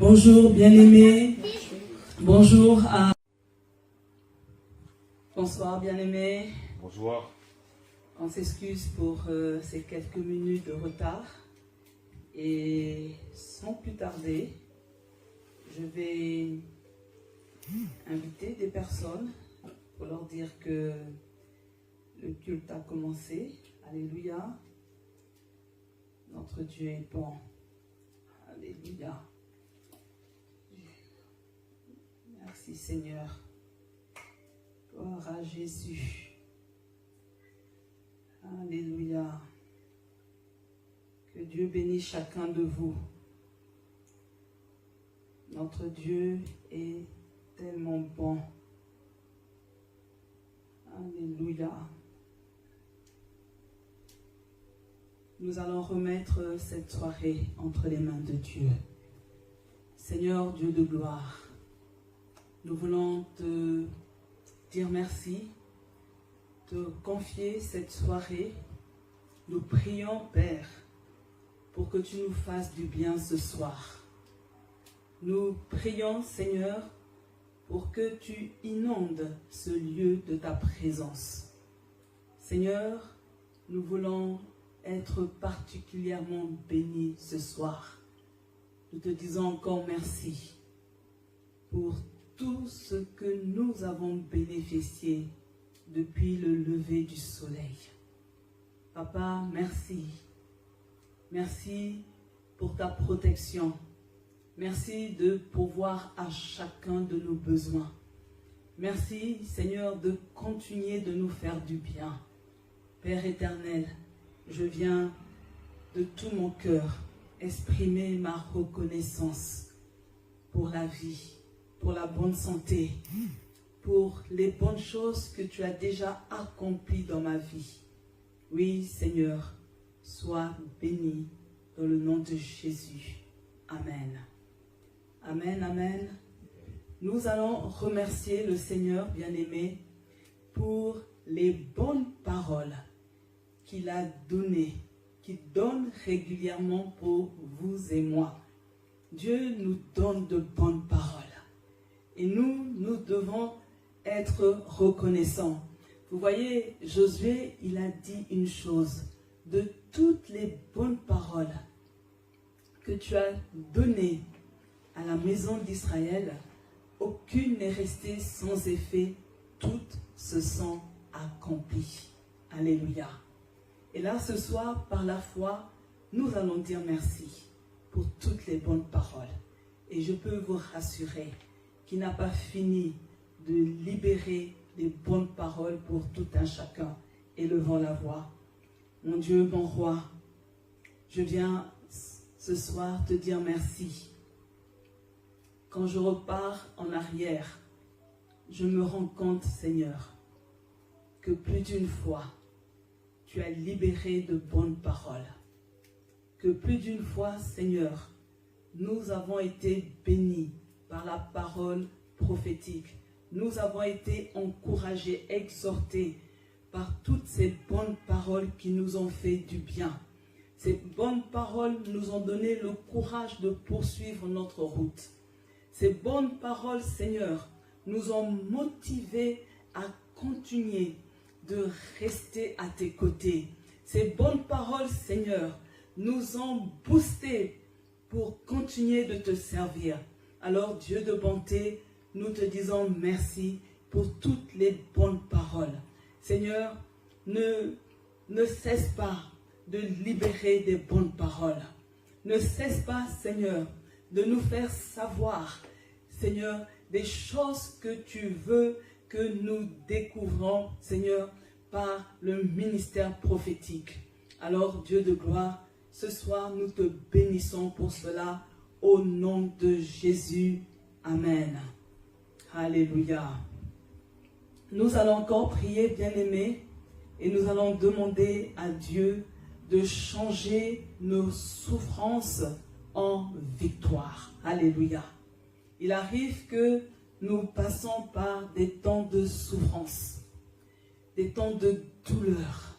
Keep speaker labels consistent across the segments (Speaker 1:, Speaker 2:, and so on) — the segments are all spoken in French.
Speaker 1: Bonjour bien-aimés, bonjour à... Bonsoir bien-aimés.
Speaker 2: Bonsoir.
Speaker 1: On s'excuse pour ces quelques minutes de retard et sans plus tarder, je vais inviter des personnes pour leur dire que le culte a commencé. Alléluia. Notre Dieu est bon. Alléluia. Merci Seigneur. Gloire à Jésus. Alléluia. Que Dieu bénisse chacun de vous. Notre Dieu est tellement bon. Alléluia. Nous allons remettre cette soirée entre les mains de Dieu. Seigneur Dieu de gloire, nous voulons te dire merci, te confier cette soirée. Nous prions, Père, pour que tu nous fasses du bien ce soir. Nous prions, Seigneur, pour que tu inondes ce lieu de ta présence. Seigneur, nous voulons être particulièrement bénis ce soir. Nous te disons encore merci pour tout ce que nous avons bénéficié depuis le lever du soleil. Papa, merci. Merci pour ta protection. Merci de pourvoir à chacun de nos besoins. Merci, Seigneur, de continuer de nous faire du bien. Père éternel, je viens de tout mon cœur exprimer ma reconnaissance pour la vie, pour la bonne santé, pour les bonnes choses que tu as déjà accomplies dans ma vie. Oui, Seigneur, sois béni dans le nom de Jésus. Amen. Amen, amen. Nous allons remercier le Seigneur bien-aimé pour les bonnes paroles qu'il a données, qu'il donne régulièrement pour vous et moi. Dieu nous donne de bonnes paroles. Et nous devons être reconnaissants. Vous voyez, Josué, il a dit une chose. De toutes les bonnes paroles que tu as données à la maison d'Israël, aucune n'est restée sans effet. Toutes se sont accomplies. Alléluia. Et là, ce soir, par la foi, nous allons dire merci pour toutes les bonnes paroles. Et je peux vous rassurer qu'il n'a pas fini de libérer les bonnes paroles pour tout un chacun. Élevons la voix. Mon Dieu, mon roi, je viens ce soir te dire merci. Quand je repars en arrière, je me rends compte, Seigneur, que plus d'une fois, tu as libéré de bonnes paroles. Que plus d'une fois, Seigneur, nous avons été bénis par la parole prophétique. Nous avons été encouragés, exhortés par toutes ces bonnes paroles qui nous ont fait du bien. Ces bonnes paroles nous ont donné le courage de poursuivre notre route. Ces bonnes paroles, Seigneur, nous ont motivés à continuer de rester à tes côtés. Ces bonnes paroles, Seigneur, nous ont boostés pour continuer de te servir. Alors, Dieu de bonté, nous te disons merci pour toutes les bonnes paroles. Seigneur, ne cesse pas de libérer des bonnes paroles. Ne cesse pas, Seigneur, de nous faire savoir, Seigneur, des choses que tu veux que nous découvrons, Seigneur, par le ministère prophétique. Alors, Dieu de gloire, ce soir, nous te bénissons pour cela, au nom de Jésus. Amen. Alléluia. Nous allons encore prier, bien-aimés, et nous allons demander à Dieu de changer nos souffrances en victoire. Alléluia. Il arrive que nous passons par des temps de souffrance, des temps de douleur.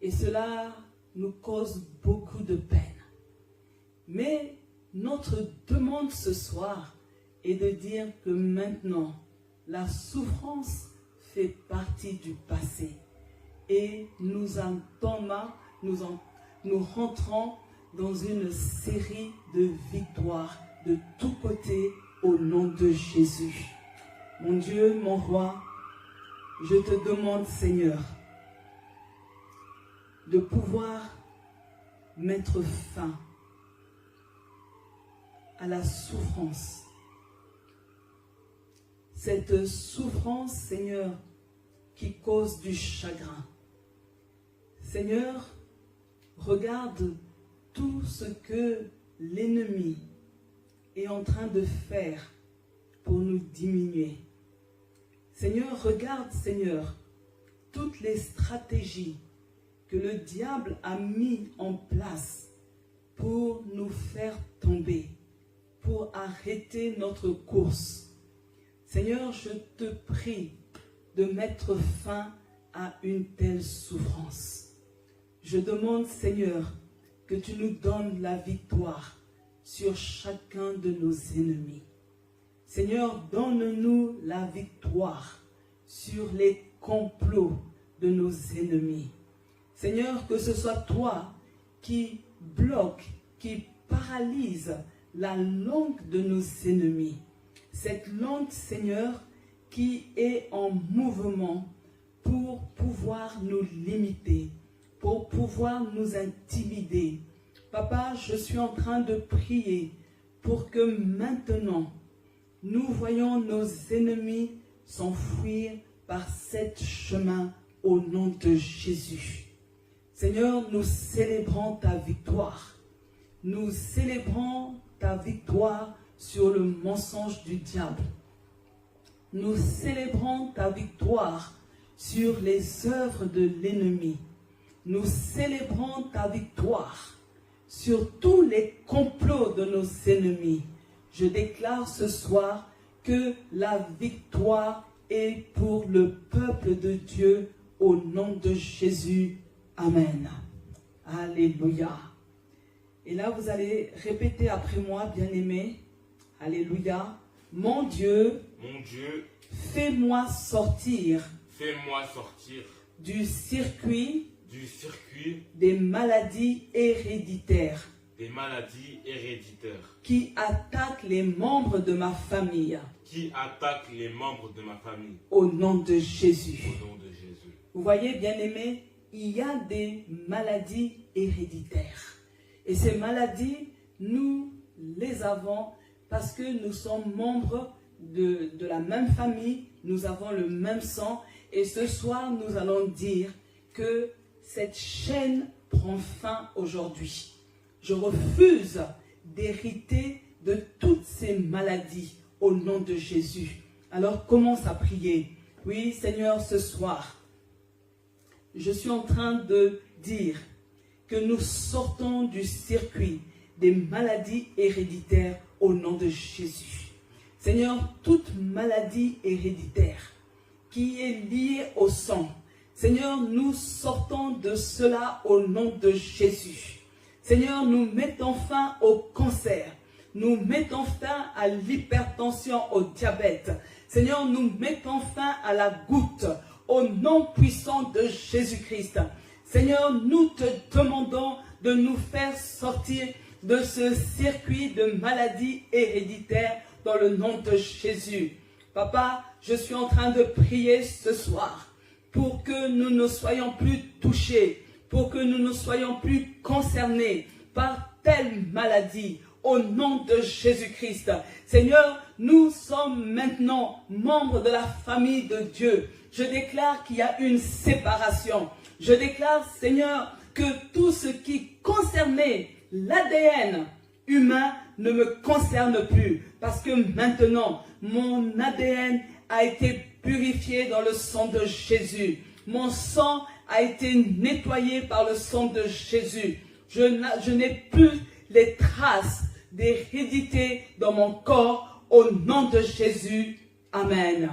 Speaker 1: Et cela nous cause beaucoup de peine. Mais notre demande ce soir est de dire que maintenant, la souffrance fait partie du passé. Et nous rentrons dans une série de victoires de tous côtés au nom de Jésus. Mon Dieu, mon roi, je te demande, Seigneur, de pouvoir mettre fin à la souffrance. Cette souffrance, Seigneur, qui cause du chagrin. Seigneur, regarde tout ce que l'ennemi est en train de faire pour nous diminuer. Seigneur, regarde, Seigneur, toutes les stratégies que le diable a mis en place pour nous faire tomber, pour arrêter notre course. Seigneur, je te prie de mettre fin à une telle souffrance. Je demande, Seigneur, que tu nous donnes la victoire sur chacun de nos ennemis. Seigneur, donne-nous la victoire sur les complots de nos ennemis. Seigneur, que ce soit toi qui bloque, qui paralyse la langue de nos ennemis. Cette langue, Seigneur, qui est en mouvement pour pouvoir nous limiter, pour pouvoir nous intimider. Papa, je suis en train de prier pour que maintenant, nous voyons nos ennemis s'enfuir par cet chemin au nom de Jésus. Seigneur, nous célébrons ta victoire. Nous célébrons ta victoire sur le mensonge du diable. Nous célébrons ta victoire sur les œuvres de l'ennemi. Nous célébrons ta victoire sur tous les complots de nos ennemis. Je déclare ce soir que la victoire est pour le peuple de Dieu au nom de Jésus. Amen. Alléluia. Et là, vous allez répéter après moi, bien-aimés. Alléluia. Mon Dieu, fais-moi sortir du circuit des maladies héréditaires qui attaquent les membres de ma famille. Au nom de Jésus. Vous voyez, bien-aimés, il y a des maladies héréditaires. Et ces maladies, nous les avons parce que nous sommes membres de la même famille, nous avons le même sang. Et ce soir, nous allons dire que cette chaîne prend fin aujourd'hui. Je refuse d'hériter de toutes ces maladies au nom de Jésus. Alors commence à prier. Oui, Seigneur, ce soir, je suis en train de dire que nous sortons du circuit des maladies héréditaires au nom de Jésus. Seigneur, toute maladie héréditaire qui est liée au sang, Seigneur, nous sortons de cela au nom de Jésus. Seigneur, nous mettons fin au cancer. Nous mettons fin à l'hypertension, au diabète. Seigneur, nous mettons fin à la goutte, au nom puissant de Jésus-Christ. Seigneur, nous te demandons de nous faire sortir de ce circuit de maladies héréditaires dans le nom de Jésus. Papa, je suis en train de prier ce soir pour que nous ne soyons plus touchés, pour que nous ne soyons plus concernés par telle maladie. Au nom de Jésus-Christ. Seigneur, nous sommes maintenant membres de la famille de Dieu. Je déclare qu'il y a une séparation. Je déclare, Seigneur, que tout ce qui concernait l'ADN humain ne me concerne plus. Parce que maintenant, mon ADN a été purifié dans le sang de Jésus. Mon sang a été nettoyé par le sang de Jésus. Je n'ai plus les traces d'hérédité dans mon corps au nom de Jésus. Amen.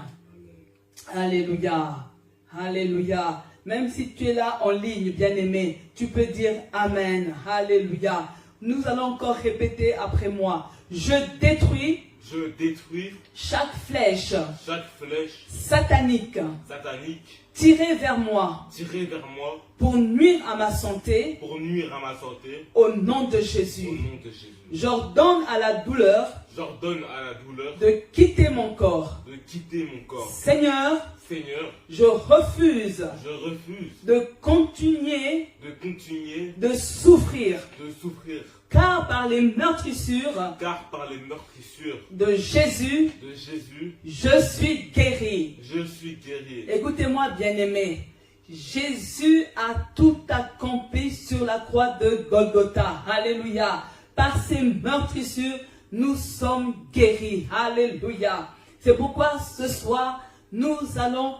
Speaker 1: Alléluia. Alléluia. Même si tu es là en ligne, bien-aimé, tu peux dire Amen. Alléluia. Nous allons encore répéter après moi. Je détruis
Speaker 2: chaque flèche
Speaker 1: satanique
Speaker 2: satanique
Speaker 1: tirée vers moi pour nuire à ma santé au nom de Jésus. J'ordonne à la douleur de quitter mon corps. Seigneur, je refuse de continuer de souffrir. Car par les meurtrissures de Jésus, je suis guéri. Écoutez-moi, bien-aimés. Jésus a tout accompli sur la croix de Golgotha. Alléluia. Par ces meurtrissures, nous sommes guéris. Alléluia. C'est pourquoi ce soir, nous allons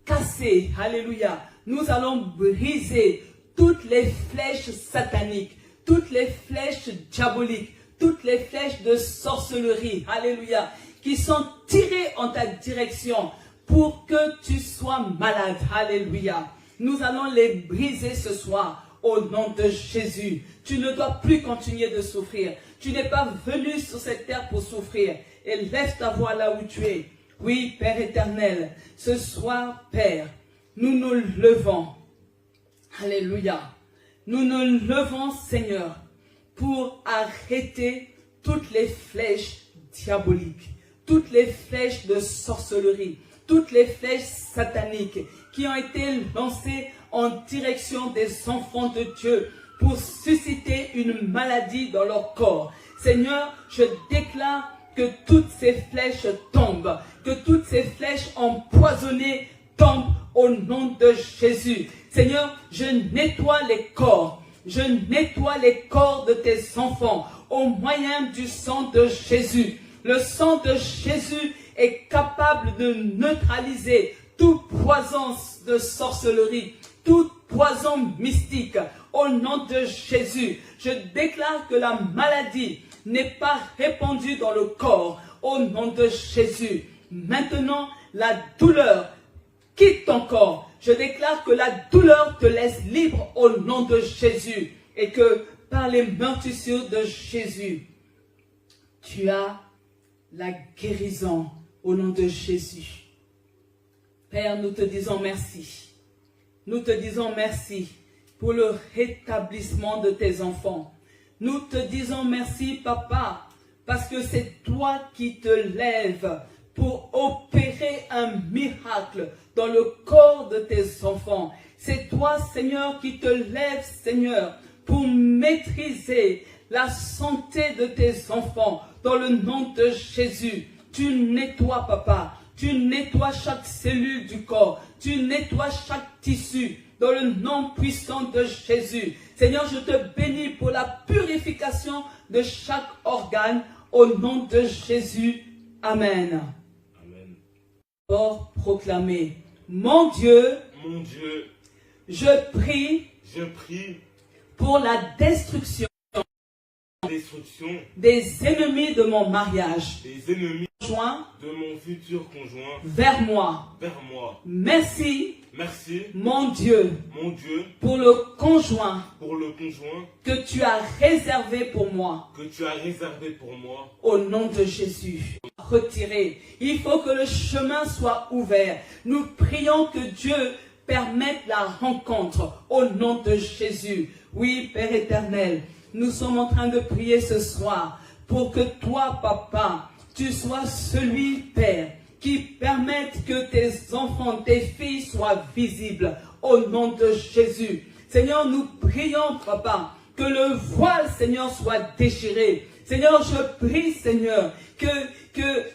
Speaker 1: casser. Alléluia. Nous allons briser toutes les flèches sataniques, toutes les flèches diaboliques, toutes les flèches de sorcellerie. Alléluia. Qui sont tirées en ta direction pour que tu sois malade. Alléluia. Nous allons les briser ce soir au nom de Jésus. Tu ne dois plus continuer de souffrir. Tu n'es pas venu sur cette terre pour souffrir. Et lève ta voix là où tu es. Oui, Père éternel, ce soir, Père, nous nous levons. Alléluia. Nous nous levons, Seigneur, pour arrêter toutes les flèches diaboliques, toutes les flèches de sorcellerie, toutes les flèches sataniques qui ont été lancées en direction des enfants de Dieu pour susciter une maladie dans leur corps. Seigneur, je déclare que toutes ces flèches tombent, que toutes ces flèches empoisonnées tombent au nom de Jésus. Seigneur, je nettoie les corps. Je nettoie les corps de tes enfants au moyen du sang de Jésus. Le sang de Jésus est capable de neutraliser tout poison de sorcellerie, tout poison mystique. Au nom de Jésus, je déclare que la maladie n'est pas répandue dans le corps. Au nom de Jésus. Maintenant, la douleur quitte ton corps. Je déclare que la douleur te laisse libre au nom de Jésus. Et que par les meurtrissures de Jésus, tu as la guérison au nom de Jésus. Père, nous te disons merci. Nous te disons merci pour le rétablissement de tes enfants. Nous te disons merci, Papa, parce que c'est toi qui te lèves pour opérer un miracle dans le corps de tes enfants. C'est toi, Seigneur, qui te lèves, Seigneur, pour maîtriser la santé de tes enfants dans le nom de Jésus. Tu nettoies, Papa. Tu nettoies chaque cellule du corps. Tu nettoies chaque tissu dans le nom puissant de Jésus. Seigneur, je te bénis pour la purification de chaque organe au nom de Jésus. Amen. Pour proclamer, mon Dieu, je prie pour la destruction des ennemis de mon mariage,
Speaker 2: de mon futur conjoint
Speaker 1: vers moi. Merci, mon Dieu, pour le conjoint que tu as réservé pour moi. Au nom de Jésus. Retiré. Il faut que le chemin soit ouvert. Nous prions que Dieu permette la rencontre au nom de Jésus. Oui, Père éternel, nous sommes en train de prier ce soir pour que toi, Papa, tu sois celui, Père, qui permette que tes enfants, tes filles soient visibles au nom de Jésus. Seigneur, nous prions, Papa, que le voile, Seigneur, soit déchiré. Seigneur, je prie, Seigneur, que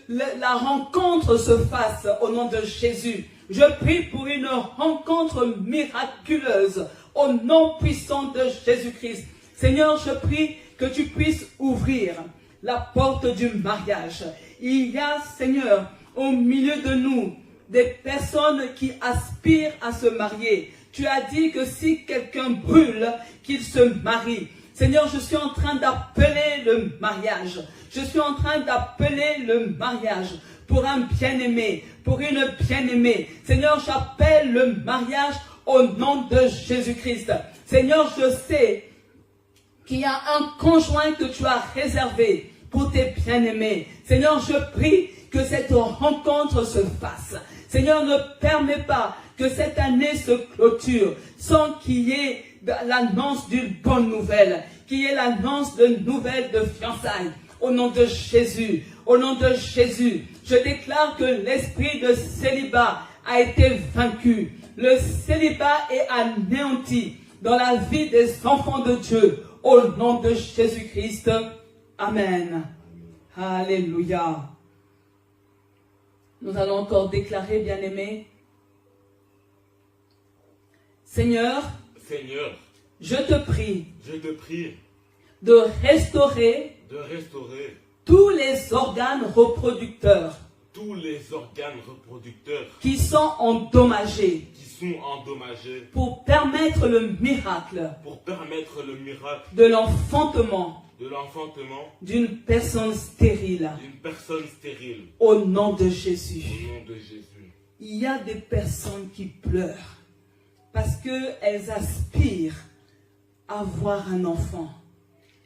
Speaker 1: la rencontre se fasse au nom de Jésus. Je prie pour une rencontre miraculeuse au nom puissant de Jésus-Christ. Seigneur, je prie que tu puisses ouvrir la porte du mariage. Il y a, Seigneur, au milieu de nous, des personnes qui aspirent à se marier. Tu as dit que si quelqu'un brûle, qu'il se marie. Seigneur, je suis en train d'appeler le mariage. Je suis en train d'appeler le mariage pour un bien-aimé, pour une bien-aimée. Seigneur, j'appelle le mariage au nom de Jésus-Christ. Seigneur, je sais qu'il y a un conjoint que tu as réservé pour tes bien-aimés. Seigneur, je prie que cette rencontre se fasse. Seigneur, ne permets pas que cette année se clôture sans qu'il y ait l'annonce d'une bonne nouvelle, qu'il y ait l'annonce de nouvelles de fiançailles. Au nom de Jésus, au nom de Jésus, je déclare que l'esprit de célibat a été vaincu. Le célibat est anéanti dans la vie des enfants de Dieu. Au nom de Jésus-Christ. Amen. Alléluia. Nous allons encore déclarer, bien-aimés. Seigneur, je te prie de restaurer tous les organes reproducteurs qui sont endommagés pour permettre le miracle de l'enfantement d'une personne stérile. Au nom de Jésus. Il y a des personnes qui pleurent parce qu'elles aspirent à avoir un enfant.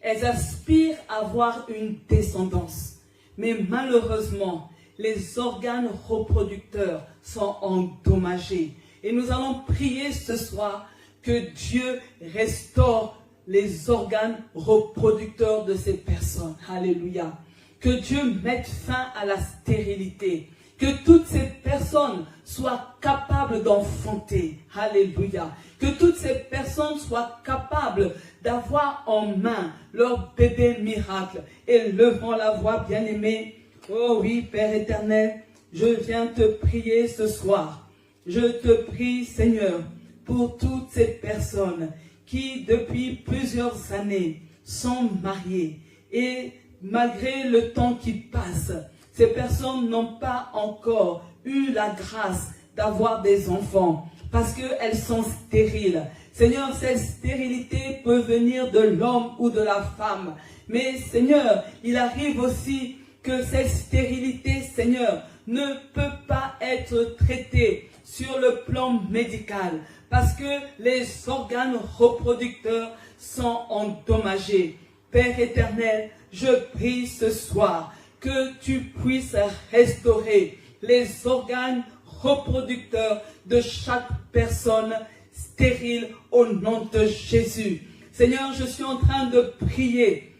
Speaker 1: Elles aspirent à avoir une descendance. Mais malheureusement, les organes reproducteurs sont endommagés. Et nous allons prier ce soir que Dieu restaure les organes reproducteurs de ces personnes. Alléluia. Que Dieu mette fin à la stérilité. Que toutes ces personnes soient capables d'enfanter. Alléluia. Que toutes ces personnes soient capables d'avoir en main leur bébé miracle. Et levons la voix, bien-aimés. Oh oui, Père éternel, je viens te prier ce soir. Je te prie, Seigneur, pour toutes ces personnes qui, depuis plusieurs années, sont mariées. Et malgré le temps qui passe, ces personnes n'ont pas encore eu la grâce d'avoir des enfants parce qu'elles sont stériles. Seigneur, cette stérilité peut venir de l'homme ou de la femme. Mais Seigneur, il arrive aussi que cette stérilité, Seigneur, ne peut pas être traitée sur le plan médical parce que les organes reproducteurs sont endommagés. Père éternel, je prie ce soir que tu puisses restaurer les organes reproducteurs de chaque personne stérile au nom de Jésus. Seigneur, je suis en train de prier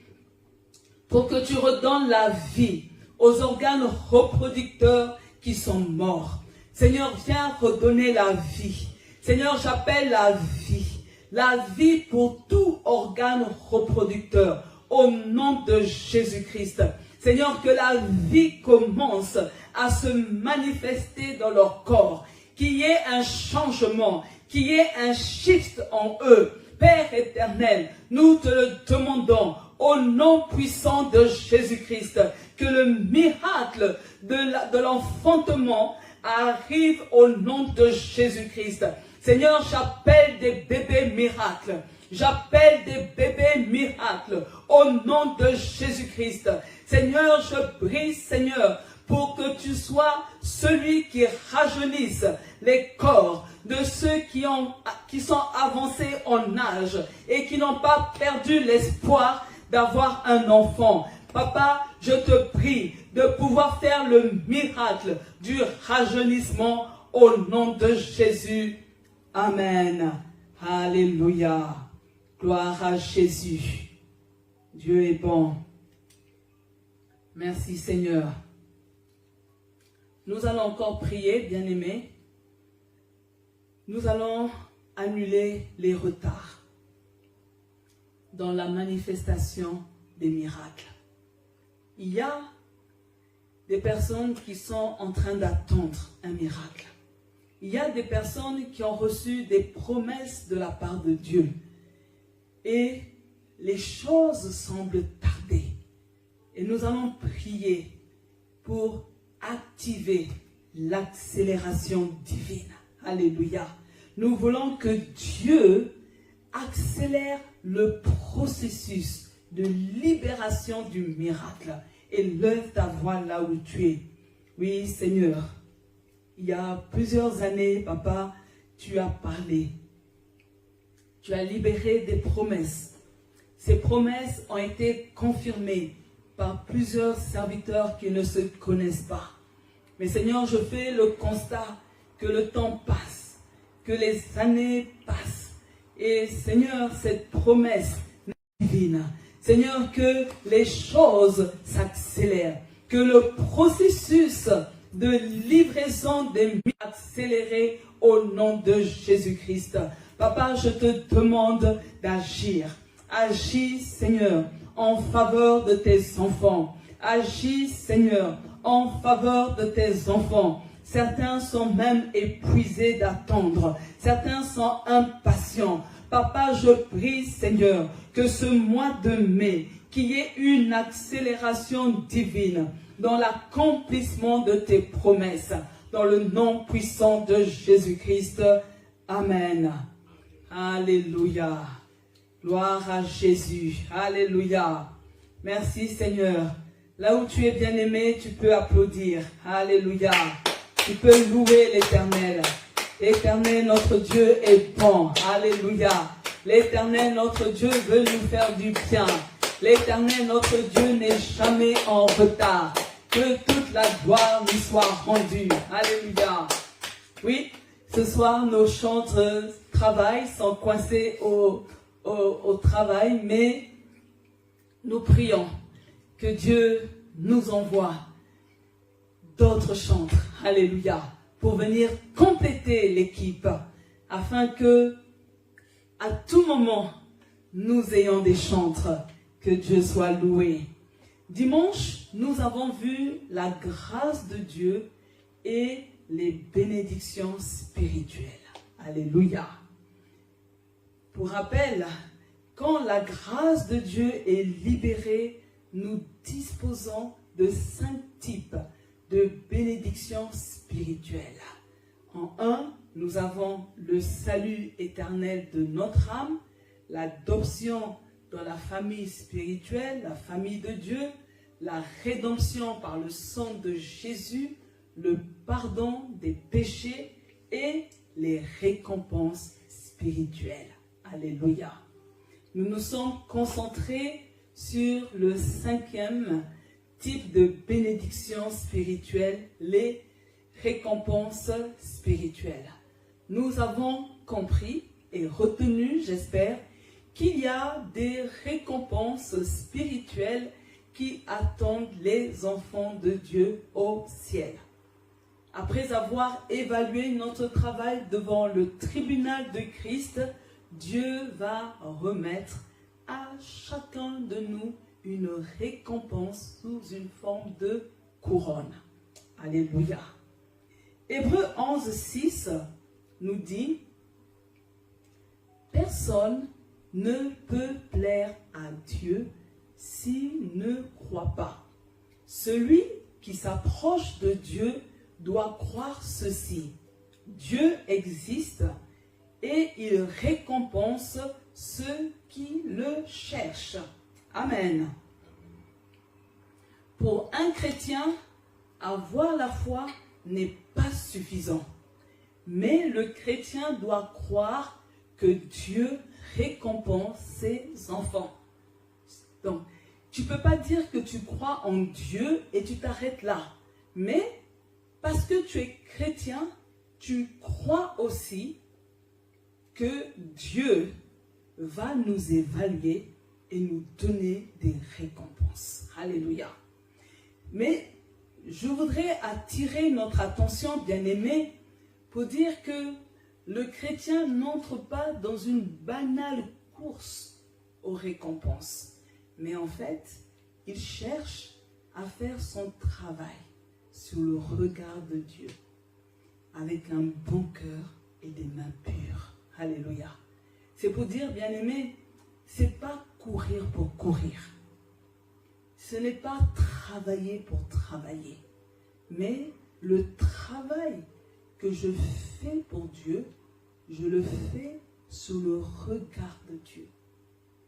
Speaker 1: pour que tu redonnes la vie aux organes reproducteurs qui sont morts. Seigneur, viens redonner la vie. Seigneur, j'appelle la vie pour tout organe reproducteur au nom de Jésus-Christ. Seigneur, que la vie commence à se manifester dans leur corps, qu'il y ait un changement, qu'il y ait un shift en eux. Père éternel, nous te le demandons au nom puissant de Jésus-Christ, que le miracle de l'enfantement arrive au nom de Jésus-Christ. Seigneur, j'appelle des bébés miracles. J'appelle des bébés miracles au nom de Jésus-Christ. Seigneur, je prie, Seigneur, pour que tu sois celui qui rajeunisse les corps de ceux qui sont avancés en âge et qui n'ont pas perdu l'espoir d'avoir un enfant. Papa, je te prie de pouvoir faire le miracle du rajeunissement au nom de Jésus. Amen. Alléluia. Gloire à Jésus. Dieu est bon. Merci Seigneur. Nous allons encore prier, bien-aimés. Nous allons annuler les retards dans la manifestation des miracles. Il y a des personnes qui sont en train d'attendre un miracle. Il y a des personnes qui ont reçu des promesses de la part de Dieu. Et les choses semblent tarder. Et nous allons prier pour activer l'accélération divine. Alléluia. Nous voulons que Dieu accélère le processus de libération du miracle. Et lève ta voix là où tu es. Oui, Seigneur. Il y a plusieurs années, Papa, tu as parlé. Tu as libéré des promesses. ces promesses ont été confirmées par plusieurs serviteurs qui ne se connaissent pas. Mais Seigneur, je fais le constat que le temps passe, que les années passent. Et Seigneur, cette promesse divine, Seigneur, que les choses s'accélèrent, que le processus de livraison des biens accéléré au nom de Jésus-Christ. Papa, je te demande d'agir. Agis, Seigneur, en faveur de tes enfants. Agis, Seigneur, en faveur de tes enfants. Certains sont même épuisés d'attendre. Certains sont impatients. Papa, je prie, Seigneur, que ce mois de mai, qu'il y ait une accélération divine dans l'accomplissement de tes promesses. Dans le nom puissant de Jésus-Christ. Amen. Alléluia. Gloire à Jésus. Alléluia. Merci, Seigneur. Là où tu es bien-aimé, tu peux applaudir. Alléluia. Tu peux louer l'Éternel. L'Éternel, notre Dieu, est bon. Alléluia. L'Éternel, notre Dieu, veut nous faire du bien. L'Éternel, notre Dieu, n'est jamais en retard. Que toute la gloire lui soit rendue. Alléluia. Oui, ce soir, nos chantres travaillent, sont coincés au travail, mais nous prions que Dieu nous envoie d'autres chantres. Alléluia. Pour venir compléter l'équipe, afin que, à tout moment, nous ayons des chantres. Que Dieu soit loué. Dimanche, nous avons vu la grâce de Dieu et les bénédictions spirituelles. Alléluia. Pour rappel, quand la grâce de Dieu est libérée, nous disposons de 5 types de bénédictions spirituelles. En un, nous avons le salut éternel de notre âme, l'adoption dans la famille spirituelle, la famille de Dieu, la rédemption par le sang de Jésus, le pardon des péchés et les récompenses spirituelles. Alléluia. Nous nous sommes concentrés sur le 5e type de bénédiction spirituelle, les récompenses spirituelles. Nous avons compris et retenu, j'espère, qu'il y a des récompenses spirituelles qui attendent les enfants de Dieu au ciel. Après avoir évalué notre travail devant le tribunal de Christ, Dieu va remettre à chacun de nous une récompense sous une forme de couronne. Alléluia. Hébreux 11, 6 nous dit « Personne ne peut plaire à Dieu s'il ne croit pas. Celui qui s'approche de Dieu doit croire ceci. Dieu existe et il récompense ceux qui le cherchent. » Amen. Pour un chrétien, avoir la foi n'est pas suffisant. Mais le chrétien doit croire que Dieu récompense ses enfants. Donc, tu ne peux pas dire que tu crois en Dieu et tu t'arrêtes là. Mais, parce que tu es chrétien, tu crois aussi que Dieu va nous évaluer et nous donner des récompenses. Alléluia. Mais, je voudrais attirer notre attention, bien-aimés, pour dire que le chrétien n'entre pas dans une banale course aux récompenses. Mais en fait, il cherche à faire son travail sous le regard de Dieu, avec un bon cœur et des mains pures. Alléluia. C'est pour dire, bien-aimés, ce n'est pas courir pour courir. Ce n'est pas travailler pour travailler. Mais le travail que je fais pour Dieu, je le fais sous le regard de Dieu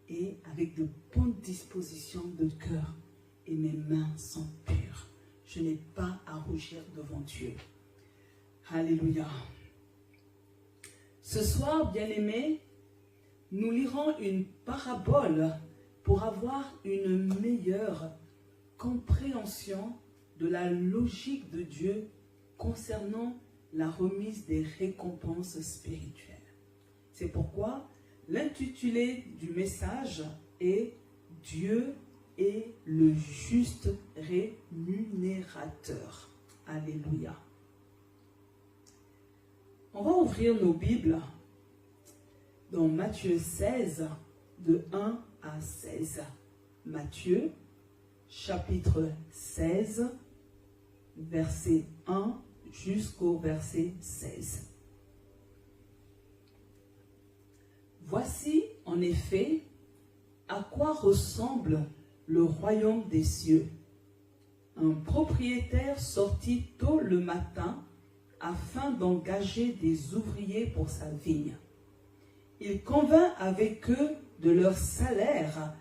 Speaker 1: et avec de bonnes dispositions de cœur, et mes mains sont pures. Je n'ai pas à rougir devant Dieu. Alléluia. Ce soir, bien-aimés, nous lirons une parabole pour avoir une meilleure compréhension de la logique de Dieu concernant la remise des récompenses spirituelles. C'est pourquoi l'intitulé du message est « Dieu est le juste rémunérateur ». Alléluia. On va ouvrir nos Bibles dans Matthieu 16, de 1 à 16. Matthieu, chapitre 16, verset 1 jusqu'au verset 16. Voici en effet à quoi ressemble le royaume des cieux. Un propriétaire sortit tôt le matin afin d'engager des ouvriers pour sa vigne. Il convint avec eux de leur salaire,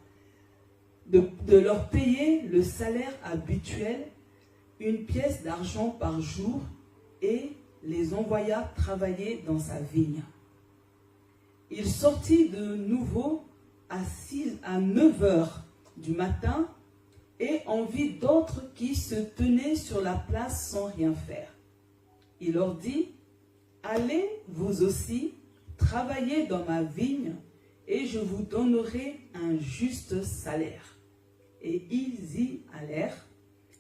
Speaker 1: de leur payer le salaire habituel, une pièce d'argent par jour, et les envoya travailler dans sa vigne. Il sortit de nouveau à 9 heures du matin et en vit d'autres qui se tenaient sur la place sans rien faire. Il leur dit, « Allez vous aussi, travaillez dans ma vigne, et je vous donnerai un juste salaire. » Et ils y allèrent.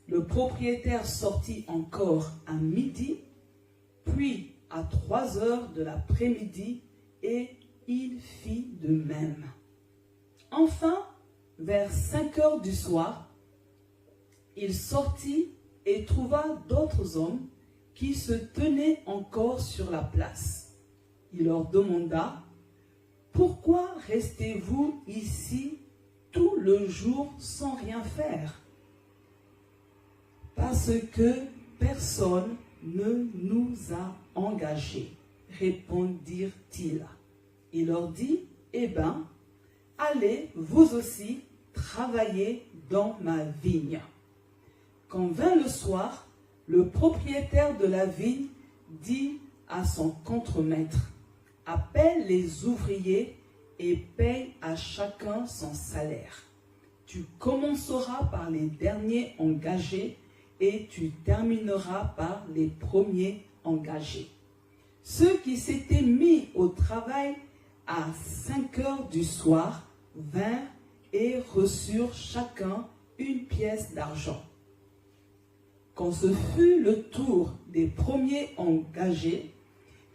Speaker 1: Le propriétaire sortit encore à midi, puis à 3 heures de l'après-midi, et il fit de même. Enfin, vers 5 heures du soir, il sortit et trouva d'autres hommes qui se tenaient encore sur la place. Il leur demanda, « Pourquoi restez-vous ici tout le jour sans rien faire ?» « Parce que personne ne nous a engagés, répondirent-ils. Il leur dit, « Eh bien, allez vous aussi travailler dans ma vigne. » Quand vint le soir, le propriétaire de la vigne dit à son contremaître, « Appelle les ouvriers et paye à chacun son salaire. Tu commenceras par les derniers engagés et tu termineras par les premiers engagés. » Ceux qui s'étaient mis au travail à 5 heures du soir vinrent et reçurent chacun une pièce d'argent. Quand ce fut le tour des premiers engagés,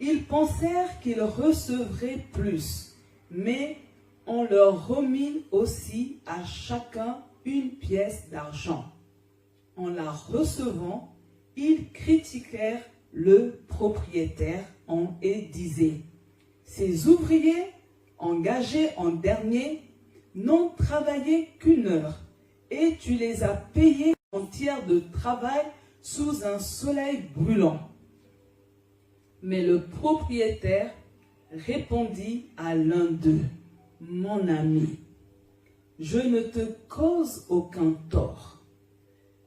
Speaker 1: ils pensèrent qu'ils recevraient plus, mais on leur remit aussi à chacun une pièce d'argent. En la recevant, ils critiquèrent le propriétaire et disaient, « Ces ouvriers engagés en dernier n'ont travaillé qu'1 heure, et tu les as payés entière de travail sous un soleil brûlant. » Mais le propriétaire répondit à l'un d'eux, « Mon ami, je ne te cause aucun tort.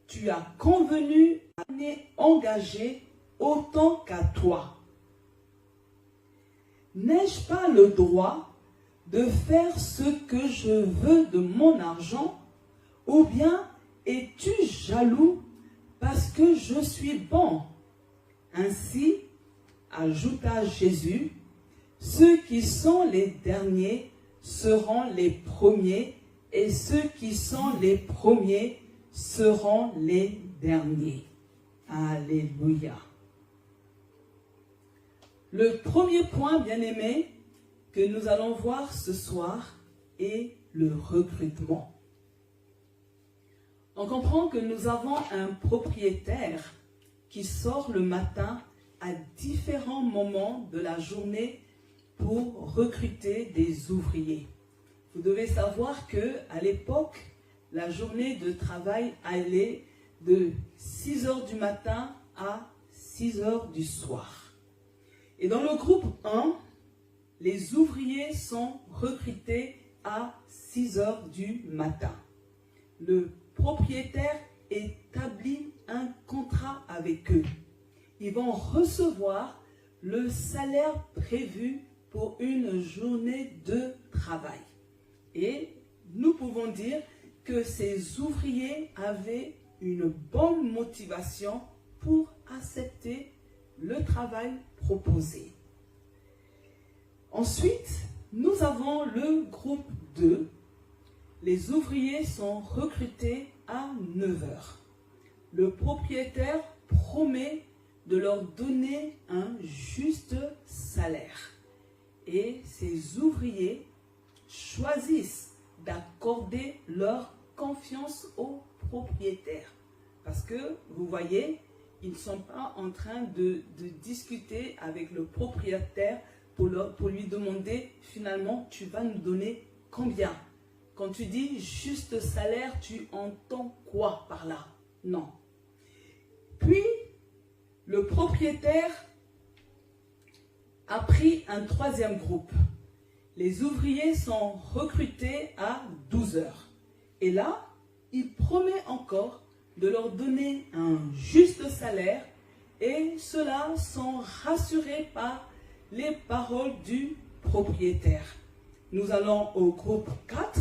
Speaker 1: Tu as convenu à m'engager autant qu'à toi. N'ai-je pas le droit de faire ce que je veux de mon argent, ou bien es-tu jaloux parce que je suis bon? » Ainsi, ajouta Jésus, « Ceux qui sont les derniers seront les premiers, et ceux qui sont les premiers seront les derniers. » Alléluia. Le premier point, bien-aimé, que nous allons voir ce soir est le recrutement. On comprend que nous avons un propriétaire qui sort le matin à différents moments de la journée pour recruter des ouvriers. Vous devez savoir qu'à l'époque, la journée de travail allait de 6 heures du matin à 6 heures du soir. Et dans le groupe 1, les ouvriers sont recrutés à 6 heures du matin. Le propriétaire établit un contrat avec eux. Ils vont recevoir le salaire prévu pour une journée de travail. Et nous pouvons dire que ces ouvriers avaient une bonne motivation pour accepter le travail proposé. Ensuite, nous avons le groupe 2. Les ouvriers sont recrutés à 9 heures. Le propriétaire promet de leur donner un juste salaire. Et ces ouvriers choisissent d'accorder leur confiance au propriétaire. Parce que, vous voyez, ils ne sont pas en train de discuter avec le propriétaire pour lui demander, finalement, tu vas nous donner combien? Quand tu dis juste salaire, tu entends quoi par là? Non. Puis, le propriétaire a pris un troisième groupe. Les ouvriers sont recrutés à 12 heures. Et là, il promet encore de leur donner un juste salaire et ceux-là sont rassurés par les paroles du propriétaire. Nous allons au groupe 4.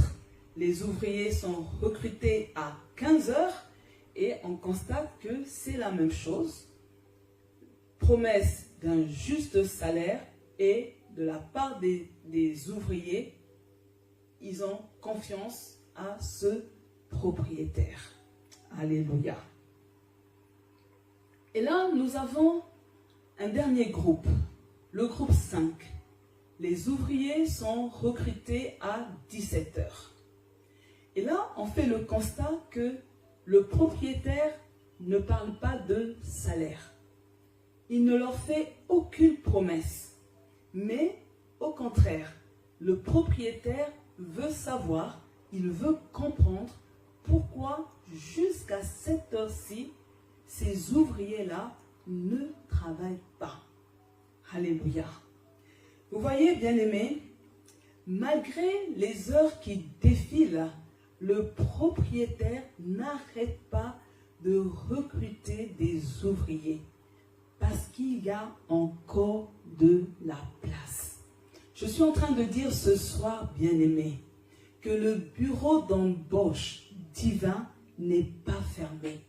Speaker 1: Les ouvriers sont recrutés à 15 heures et on constate que c'est la même chose. Promesse d'un juste salaire et de la part des ouvriers, ils ont confiance à ce propriétaire. Alléluia. Et là, nous avons un dernier groupe, le groupe 5. Les ouvriers sont recrutés à 17 heures. Et là, on fait le constat que le propriétaire ne parle pas de salaire. Il ne leur fait aucune promesse. Mais, au contraire, le propriétaire veut savoir, il veut comprendre pourquoi jusqu'à cette heure-ci, ces ouvriers-là ne travaillent pas. Alléluia. Vous voyez, bien-aimés, malgré les heures qui défilent, le propriétaire n'arrête pas de recruter des ouvriers parce qu'il y a encore de la place. Je suis en train de dire ce soir, bien-aimés, que le bureau d'embauche divin n'est pas fermé.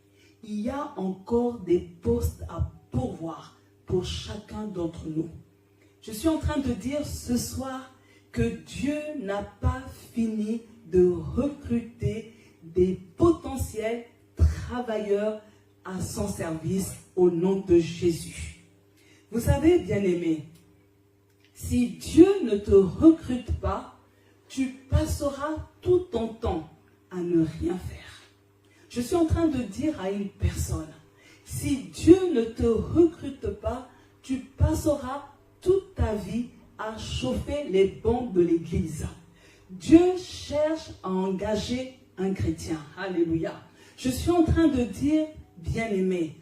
Speaker 1: Il y a encore des postes à pourvoir pour chacun d'entre nous. Je suis en train de dire ce soir que Dieu n'a pas fini de recruter des potentiels travailleurs à son service au nom de Jésus. Vous savez, bien-aimés, si Dieu ne te recrute pas, tu passeras tout ton temps à ne rien faire. Je suis en train de dire à une personne, si Dieu ne te recrute pas, tu passeras toute ta vie à chauffer les bancs de l'église. Dieu cherche à engager un chrétien. Alléluia. Je suis en train de dire, bien-aimé,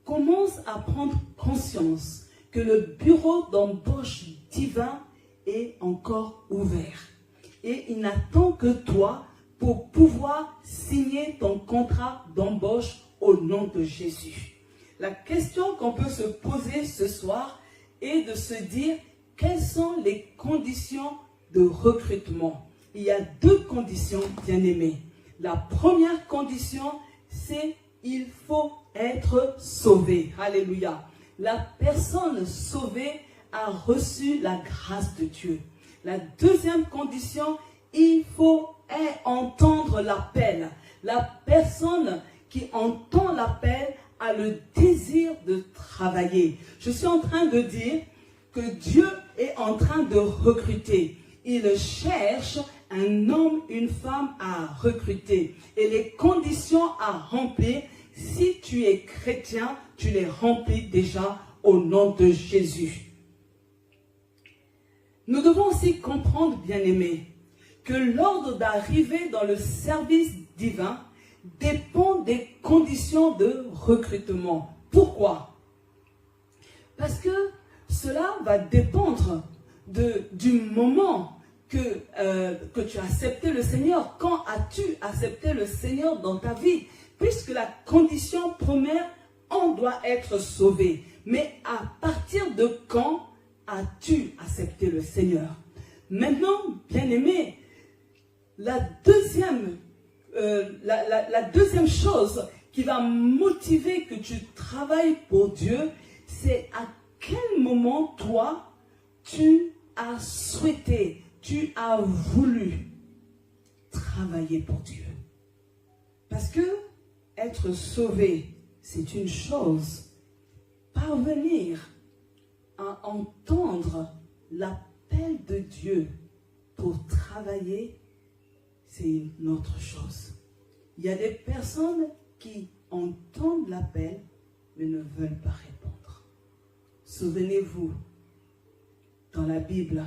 Speaker 1: commence à prendre conscience que le bureau d'embauche divin est encore ouvert. Et il n'attend que toi pour pouvoir signer ton contrat d'embauche au nom de Jésus. La question qu'on peut se poser ce soir est de se dire quelles sont les conditions de recrutement. Il y a deux conditions, bien-aimés. La première condition, c'est il faut être sauvé. Alléluia. La personne sauvée a reçu la grâce de Dieu. La deuxième condition, il faut entendre l'appel. La personne qui entend l'appel a le désir de travailler. Je suis en train de dire que Dieu est en train de recruter. Il cherche un homme, une femme à recruter. Et les conditions à remplir, si tu es chrétien, tu les remplis déjà au nom de Jésus. Nous devons aussi comprendre, bien-aimés, que l'ordre d'arriver dans le service divin dépend des conditions de recrutement. Pourquoi? Parce que cela va dépendre du moment que tu as accepté le Seigneur. Quand as-tu accepté le Seigneur dans ta vie? Puisque la condition première, on doit être sauvé. Mais à partir de quand as-tu accepté le Seigneur? Maintenant, bien-aimé, la deuxième chose qui va motiver que tu travailles pour Dieu, c'est à quel moment toi, tu as souhaité, tu as voulu travailler pour Dieu. Parce que être sauvé, c'est une chose. Parvenir à entendre l'appel de Dieu pour travailler, c'est une autre chose. Il y a des personnes qui entendent l'appel, mais ne veulent pas répondre. Souvenez-vous, dans la Bible,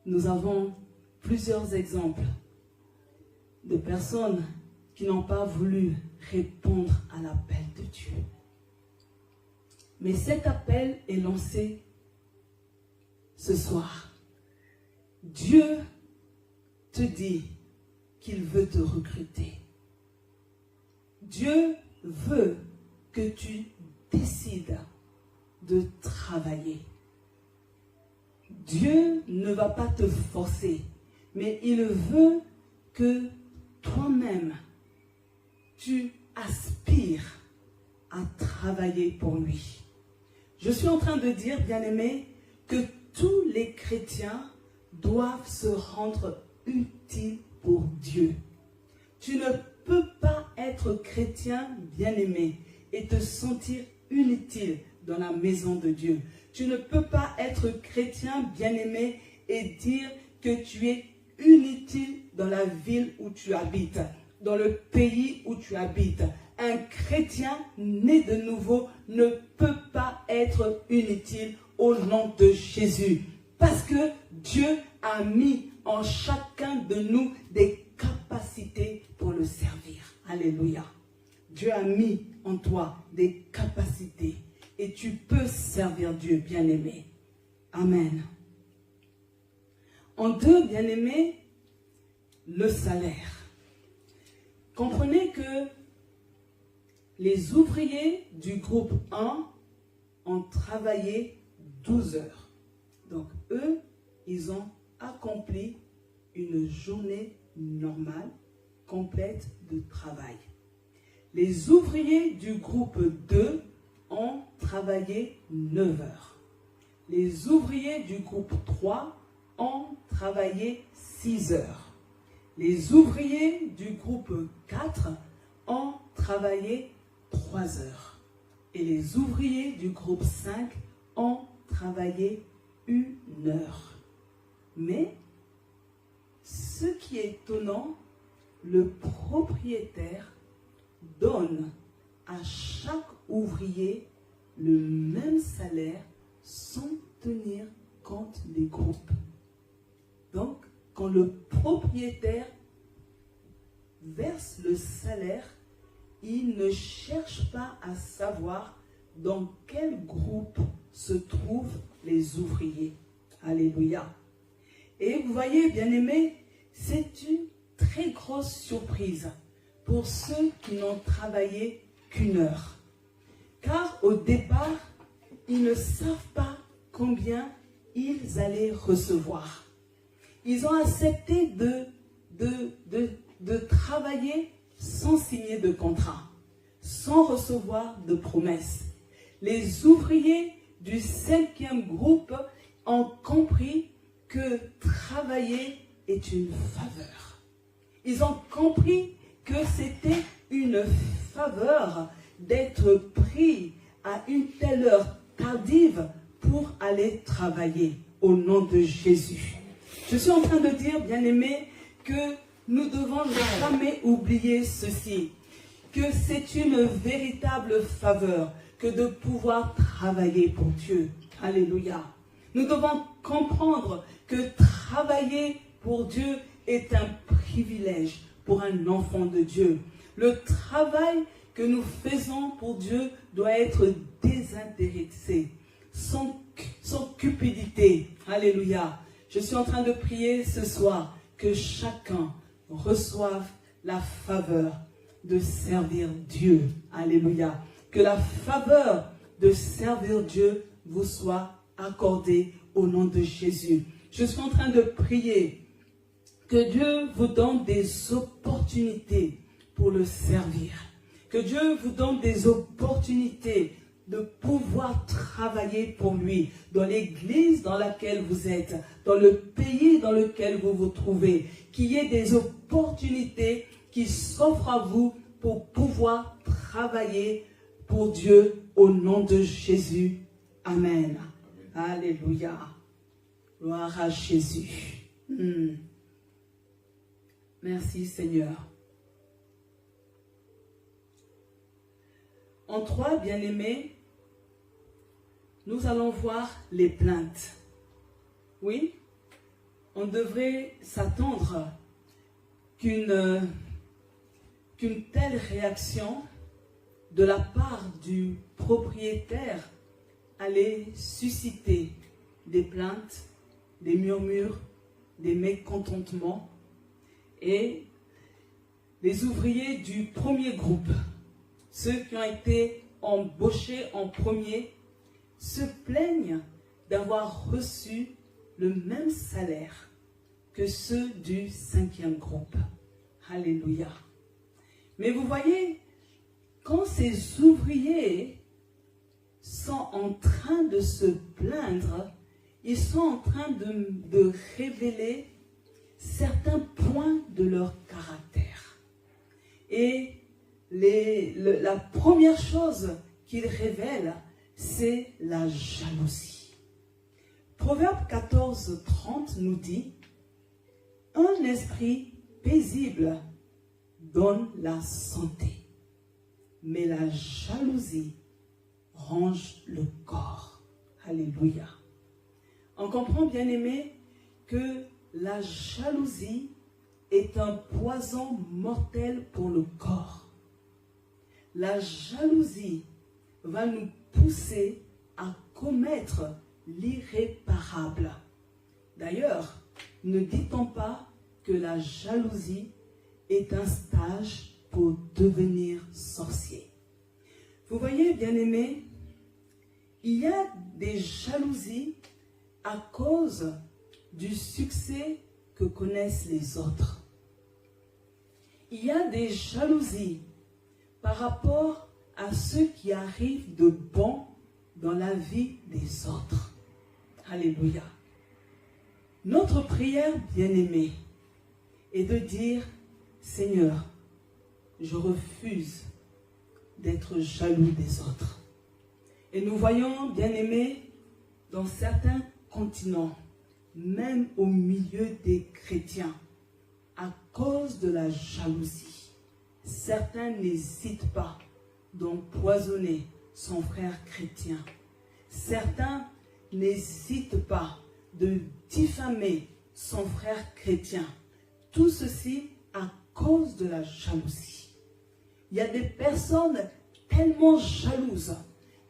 Speaker 1: nous avons plusieurs exemples de personnes qui n'ont pas voulu répondre à l'appel de Dieu. Mais cet appel est lancé ce soir. Dieu te dit qu'il veut te recruter. Dieu veut que tu décides de travailler. Dieu ne va pas te forcer, mais il veut que toi-même, tu aspires à travailler pour lui. Je suis en train de dire, bien-aimés, que tous les chrétiens doivent se rendre utiles pour Dieu. Tu ne peux pas être chrétien, bien-aimé, et te sentir inutile dans la maison de Dieu. Tu ne peux pas être chrétien, bien-aimé, et dire que tu es inutile dans la ville où tu habites, dans le pays où tu habites. Un chrétien né de nouveau ne peut pas être inutile au nom de Jésus. Parce que Dieu a mis en chacun de nous des capacités pour le servir. Alléluia. Dieu a mis en toi des capacités et tu peux servir Dieu, bien-aimé. Amen. En deux, bien-aimé, le salaire. Comprenez que les ouvriers du groupe 1 ont travaillé 12 heures. Donc, eux, ils ont accompli une journée normale, complète de travail. Les ouvriers du groupe 2 ont travaillé 9 heures. Les ouvriers du groupe 3 ont travaillé 6 heures. Les ouvriers du groupe 4 ont travaillé 3 heures. Et les ouvriers du groupe 5 ont travaillé 1 heure. Mais, ce qui est étonnant, le propriétaire donne à chaque ouvrier le même salaire sans tenir compte des groupes. Donc, quand le propriétaire verse le salaire, il ne cherche pas à savoir dans quel groupe se trouvent les ouvriers. Alléluia. Et vous voyez, bien-aimés, c'est une très grosse surprise pour ceux qui n'ont travaillé qu'1 heure. Car au départ, ils ne savent pas combien ils allaient recevoir. Ils ont accepté de travailler sans signer de contrat, sans recevoir de promesses. Les ouvriers du 5e groupe ont compris que travailler est une faveur. Ils ont compris que c'était une faveur d'être pris à une telle heure tardive pour aller travailler au nom de Jésus. Je suis en train de dire, bien-aimés, que nous devons jamais oublier ceci, que c'est une véritable faveur que de pouvoir travailler pour Dieu. Alléluia. Nous devons comprendre que travailler pour Dieu est un privilège pour un enfant de Dieu. Le travail que nous faisons pour Dieu doit être désintéressé, sans cupidité. Alléluia. Je suis en train de prier ce soir que chacun reçoive la faveur de servir Dieu. Alléluia. Que la faveur de servir Dieu vous soit accordée au nom de Jésus. Je suis en train de prier Que Dieu vous donne des opportunités pour le servir. Que Dieu vous donne des opportunités de pouvoir travailler pour lui, dans l'église dans laquelle vous êtes, dans le pays dans lequel vous vous trouvez, qu'il y ait des opportunités qui s'offrent à vous pour pouvoir travailler pour Dieu au nom de Jésus. Amen. Alléluia. Gloire à Jésus. Merci Seigneur. En 3, bien-aimés, nous allons voir les plaintes. Oui, on devrait s'attendre qu'une telle réaction de la part du propriétaire allait susciter des plaintes, des murmures, des mécontentements. Et les ouvriers du premier groupe, ceux qui ont été embauchés en premier, se plaignent d'avoir reçu le même salaire que ceux du 5e groupe. Alléluia. Mais vous voyez, quand ces ouvriers sont en train de se plaindre, ils sont en train de révéler certains points de leur caractère. Et la première chose qu'ils révèlent, c'est la jalousie. Proverbe 14, 30 nous dit « Un esprit paisible donne la santé, mais la jalousie ronge le corps. » Alléluia. On comprend, bien aimé, que la jalousie est un poison mortel pour le corps. La jalousie va nous pousser à commettre l'irréparable. D'ailleurs, ne dit-on pas que la jalousie est un stage pour devenir sorcier? Vous voyez, bien-aimés, il y a des jalousies à cause du succès que connaissent les autres. Il y a des jalousies par rapport à ce qui arrive de bon dans la vie des autres. Alléluia. Notre prière, bien-aimée, est de dire, Seigneur, je refuse d'être jaloux des autres. Et nous voyons, bien-aimés, dans certains continents, même au milieu des chrétiens, à cause de la jalousie, certains n'hésitent pas d'empoisonner son frère chrétien. Certains n'hésitent pas de diffamer son frère chrétien. Tout ceci à cause de la jalousie. Il y a des personnes tellement jalouses,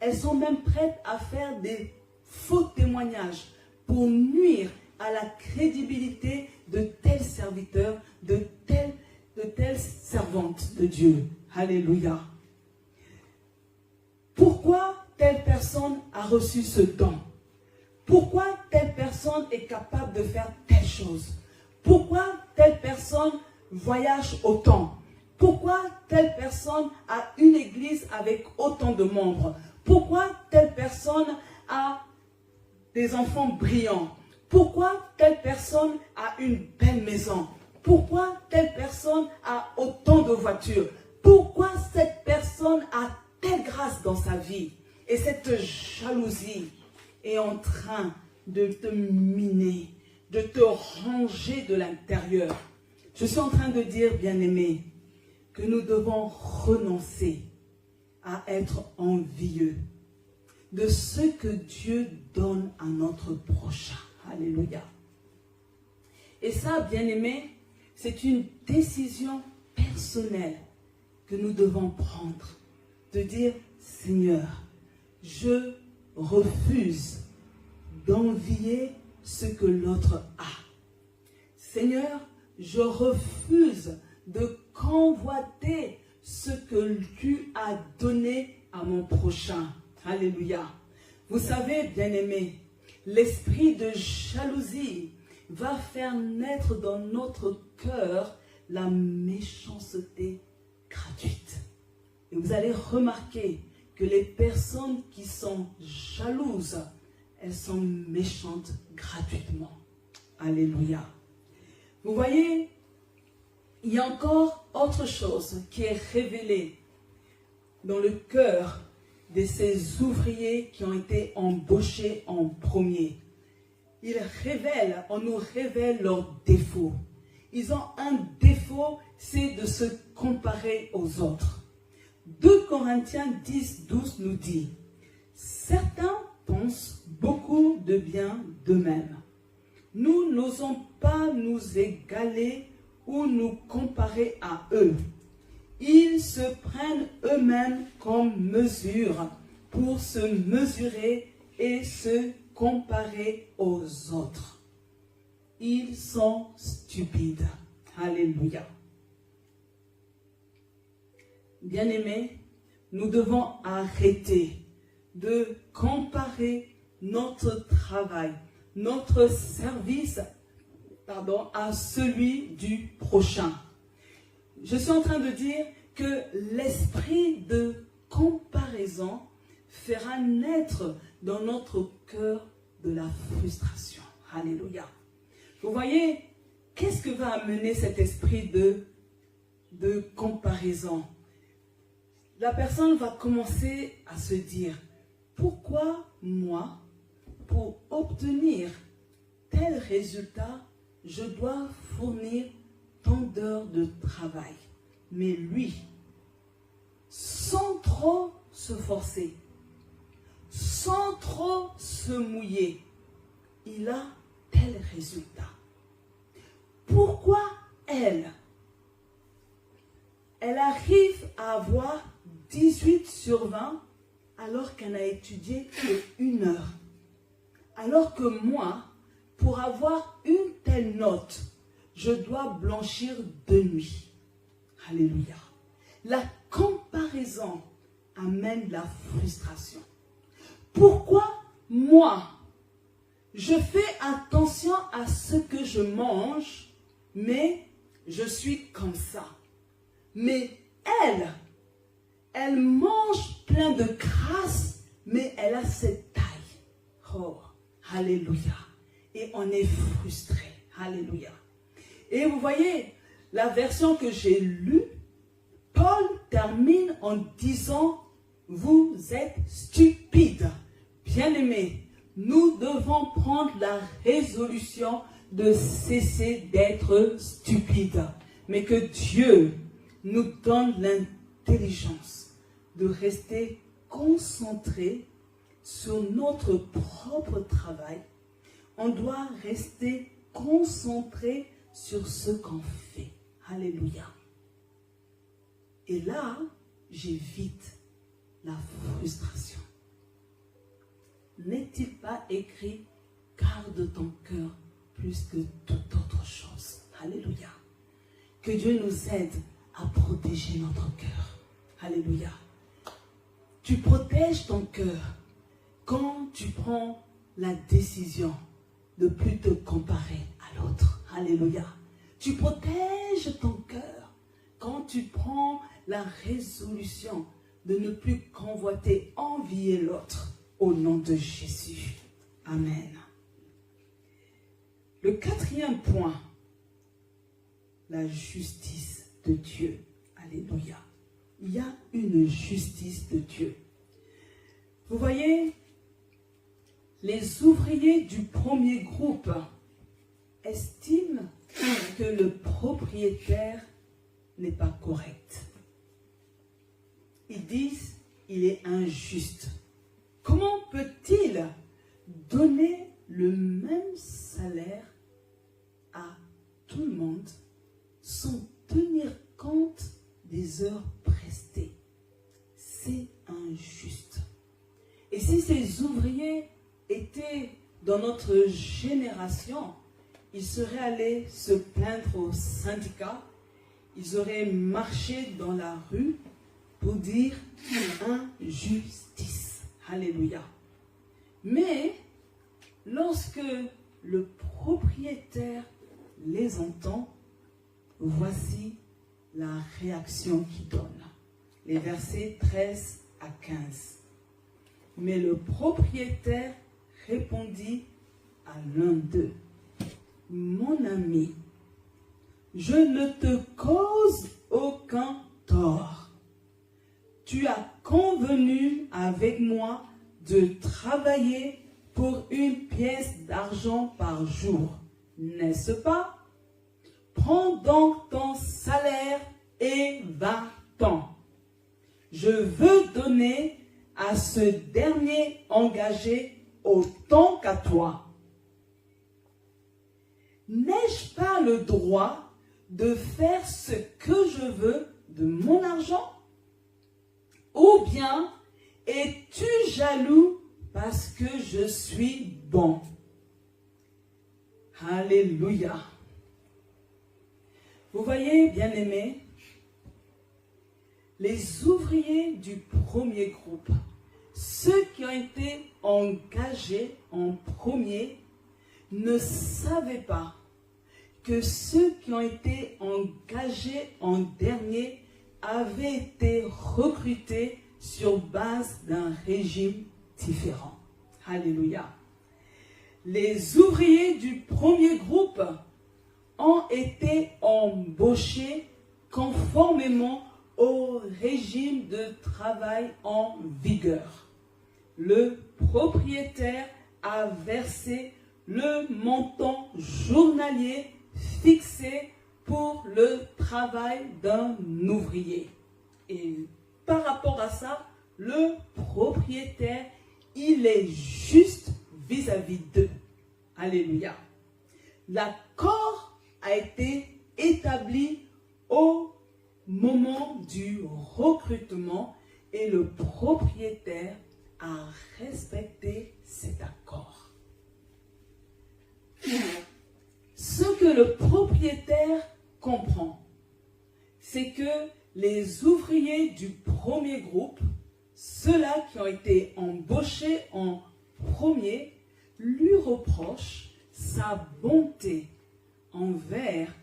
Speaker 1: elles sont même prêtes à faire des faux témoignages pour nuire à la crédibilité de tels serviteurs, de telles servantes de Dieu. Alléluia. Pourquoi telle personne a reçu ce don? Pourquoi telle personne est capable de faire telle chose? Pourquoi telle personne voyage autant? Pourquoi telle personne a une église avec autant de membres? Pourquoi telle personne a des enfants brillants? Pourquoi telle personne a une belle maison? Pourquoi telle personne a autant de voitures? Pourquoi cette personne a telle grâce dans sa vie? Et cette jalousie est en train de te miner, de te ranger de l'intérieur. Je suis en train de dire, bien-aimés, que nous devons renoncer à être envieux de ce que Dieu donne à notre prochain. Alléluia. Et ça, bien-aimés, c'est une décision personnelle que nous devons prendre. De dire, Seigneur, je refuse d'envier ce que l'autre a. Seigneur, je refuse de convoiter ce que tu as donné à mon prochain. Alléluia. Vous savez, bien-aimés, l'esprit de jalousie va faire naître dans notre cœur la méchanceté gratuite. Et vous allez remarquer que les personnes qui sont jalouses, elles sont méchantes gratuitement. Alléluia. Vous voyez, il y a encore autre chose qui est révélée dans le cœur de ces ouvriers qui ont été embauchés en premier. On nous révèle leurs défauts. Ils ont un défaut, c'est de se comparer aux autres. 2 Corinthiens 10, 12 nous dit, « Certains pensent beaucoup de bien d'eux-mêmes. Nous n'osons pas nous égaler ou nous comparer à eux. Ils se prennent eux-mêmes comme mesure pour se mesurer et se comparer aux autres. Ils sont stupides. » Alléluia. Bien-aimés, nous devons arrêter de comparer notre travail, notre service, à celui du prochain. Je suis en train de dire que l'esprit de comparaison fera naître dans notre cœur de la frustration. Alléluia. Vous voyez, qu'est-ce que va amener cet esprit de comparaison? La personne va commencer à se dire, pourquoi moi, pour obtenir tel résultat, je dois fournir tant d'heures de travail. Mais lui, sans trop se forcer, sans trop se mouiller, il a tel résultat. Pourquoi elle arrive à avoir 18 sur 20 alors qu'elle n'a étudié que 1 heure. Alors que moi, pour avoir une telle note, je dois blanchir 2 nuits. Alléluia. La comparaison amène la frustration. Pourquoi moi, je fais attention à ce que je mange, mais je suis comme ça. Mais elle mange plein de grâce, mais elle a cette taille. Oh, alléluia. Et on est frustré. Alléluia. Et vous voyez, la version que j'ai lue, Paul termine en disant, vous êtes stupides. Bien-aimés, nous devons prendre la résolution de cesser d'être stupides. Mais que Dieu nous donne l'intelligence de rester concentrés sur notre propre travail. On doit rester concentré sur ce qu'on fait. Alléluia. Et là, j'évite la frustration. N'est-il pas écrit, garde ton cœur plus que toute autre chose. Alléluia. Que Dieu nous aide à protéger notre cœur. Alléluia. Tu protèges ton cœur quand tu prends la décision de ne plus te comparer à l'autre. Alléluia. Tu protèges ton cœur quand tu prends la résolution de ne plus convoiter, envier l'autre au nom de Jésus. Amen. Le 4e point, la justice de Dieu. Alléluia. Il y a une justice de Dieu. Vous voyez, les ouvriers du premier groupe estiment que le propriétaire n'est pas correct. Ils disent, il est injuste. Comment peut-il donner le même salaire à tout le monde sans tenir compte des heures prestées? C'est injuste. Et si ces ouvriers étaient dans notre génération, ils seraient allés se plaindre au syndicat, ils auraient marché dans la rue pour dire injustice. Alléluia. Mais lorsque le propriétaire les entend, voici la réaction qu'il donne. Les versets 13 à 15. Mais le propriétaire répondit à l'un d'eux, « Mon ami, je ne te cause aucun tort. Tu as convenu avec moi de travailler pour une pièce d'argent par jour, n'est-ce pas? Prends donc ton salaire et va-t'en. Je veux donner à ce dernier engagé autant qu'à toi. N'ai-je pas le droit de faire ce que je veux de mon argent? Ou bien es-tu jaloux parce que je suis bon? Alléluia. Vous voyez, bien-aimés, les ouvriers du premier groupe, ceux qui ont été engagés en premier, ne savaient pas que ceux qui ont été engagés en dernier avaient été recrutés sur base d'un régime différent. Alléluia. Les ouvriers du premier groupe ont été embauchés conformément au régime de travail en vigueur. Le propriétaire a versé le montant journalier fixé pour le travail d'un ouvrier. Et par rapport à ça, le propriétaire, il est juste vis-à-vis d'eux. Alléluia. L'accord a été établi au moment du recrutement et le propriétaire a respecté cet accord. Ce que le propriétaire comprend, c'est que les ouvriers du premier groupe, ceux-là qui ont été embauchés en premier, lui reprochent sa bonté envers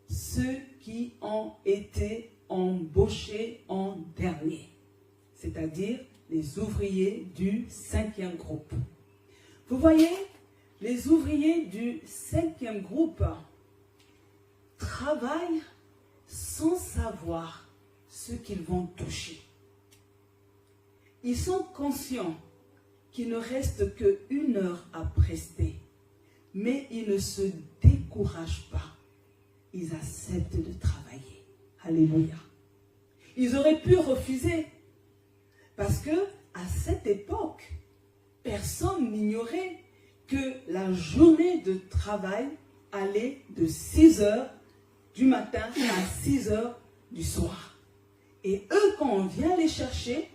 Speaker 1: ceux qui ont été embauchés en dernier, c'est-à-dire les ouvriers du cinquième groupe. Vous voyez, les ouvriers du cinquième groupe travaillent sans savoir ce qu'ils vont toucher. Ils sont conscients qu'il ne reste qu'une heure à prester, mais ils ne se découragent pas. Ils acceptent de travailler. Alléluia. Ils auraient pu refuser, parce que à cette époque, personne n'ignorait que la journée de travail allait de 6 heures du matin à 6 heures du soir. Et eux, quand on vient les chercher,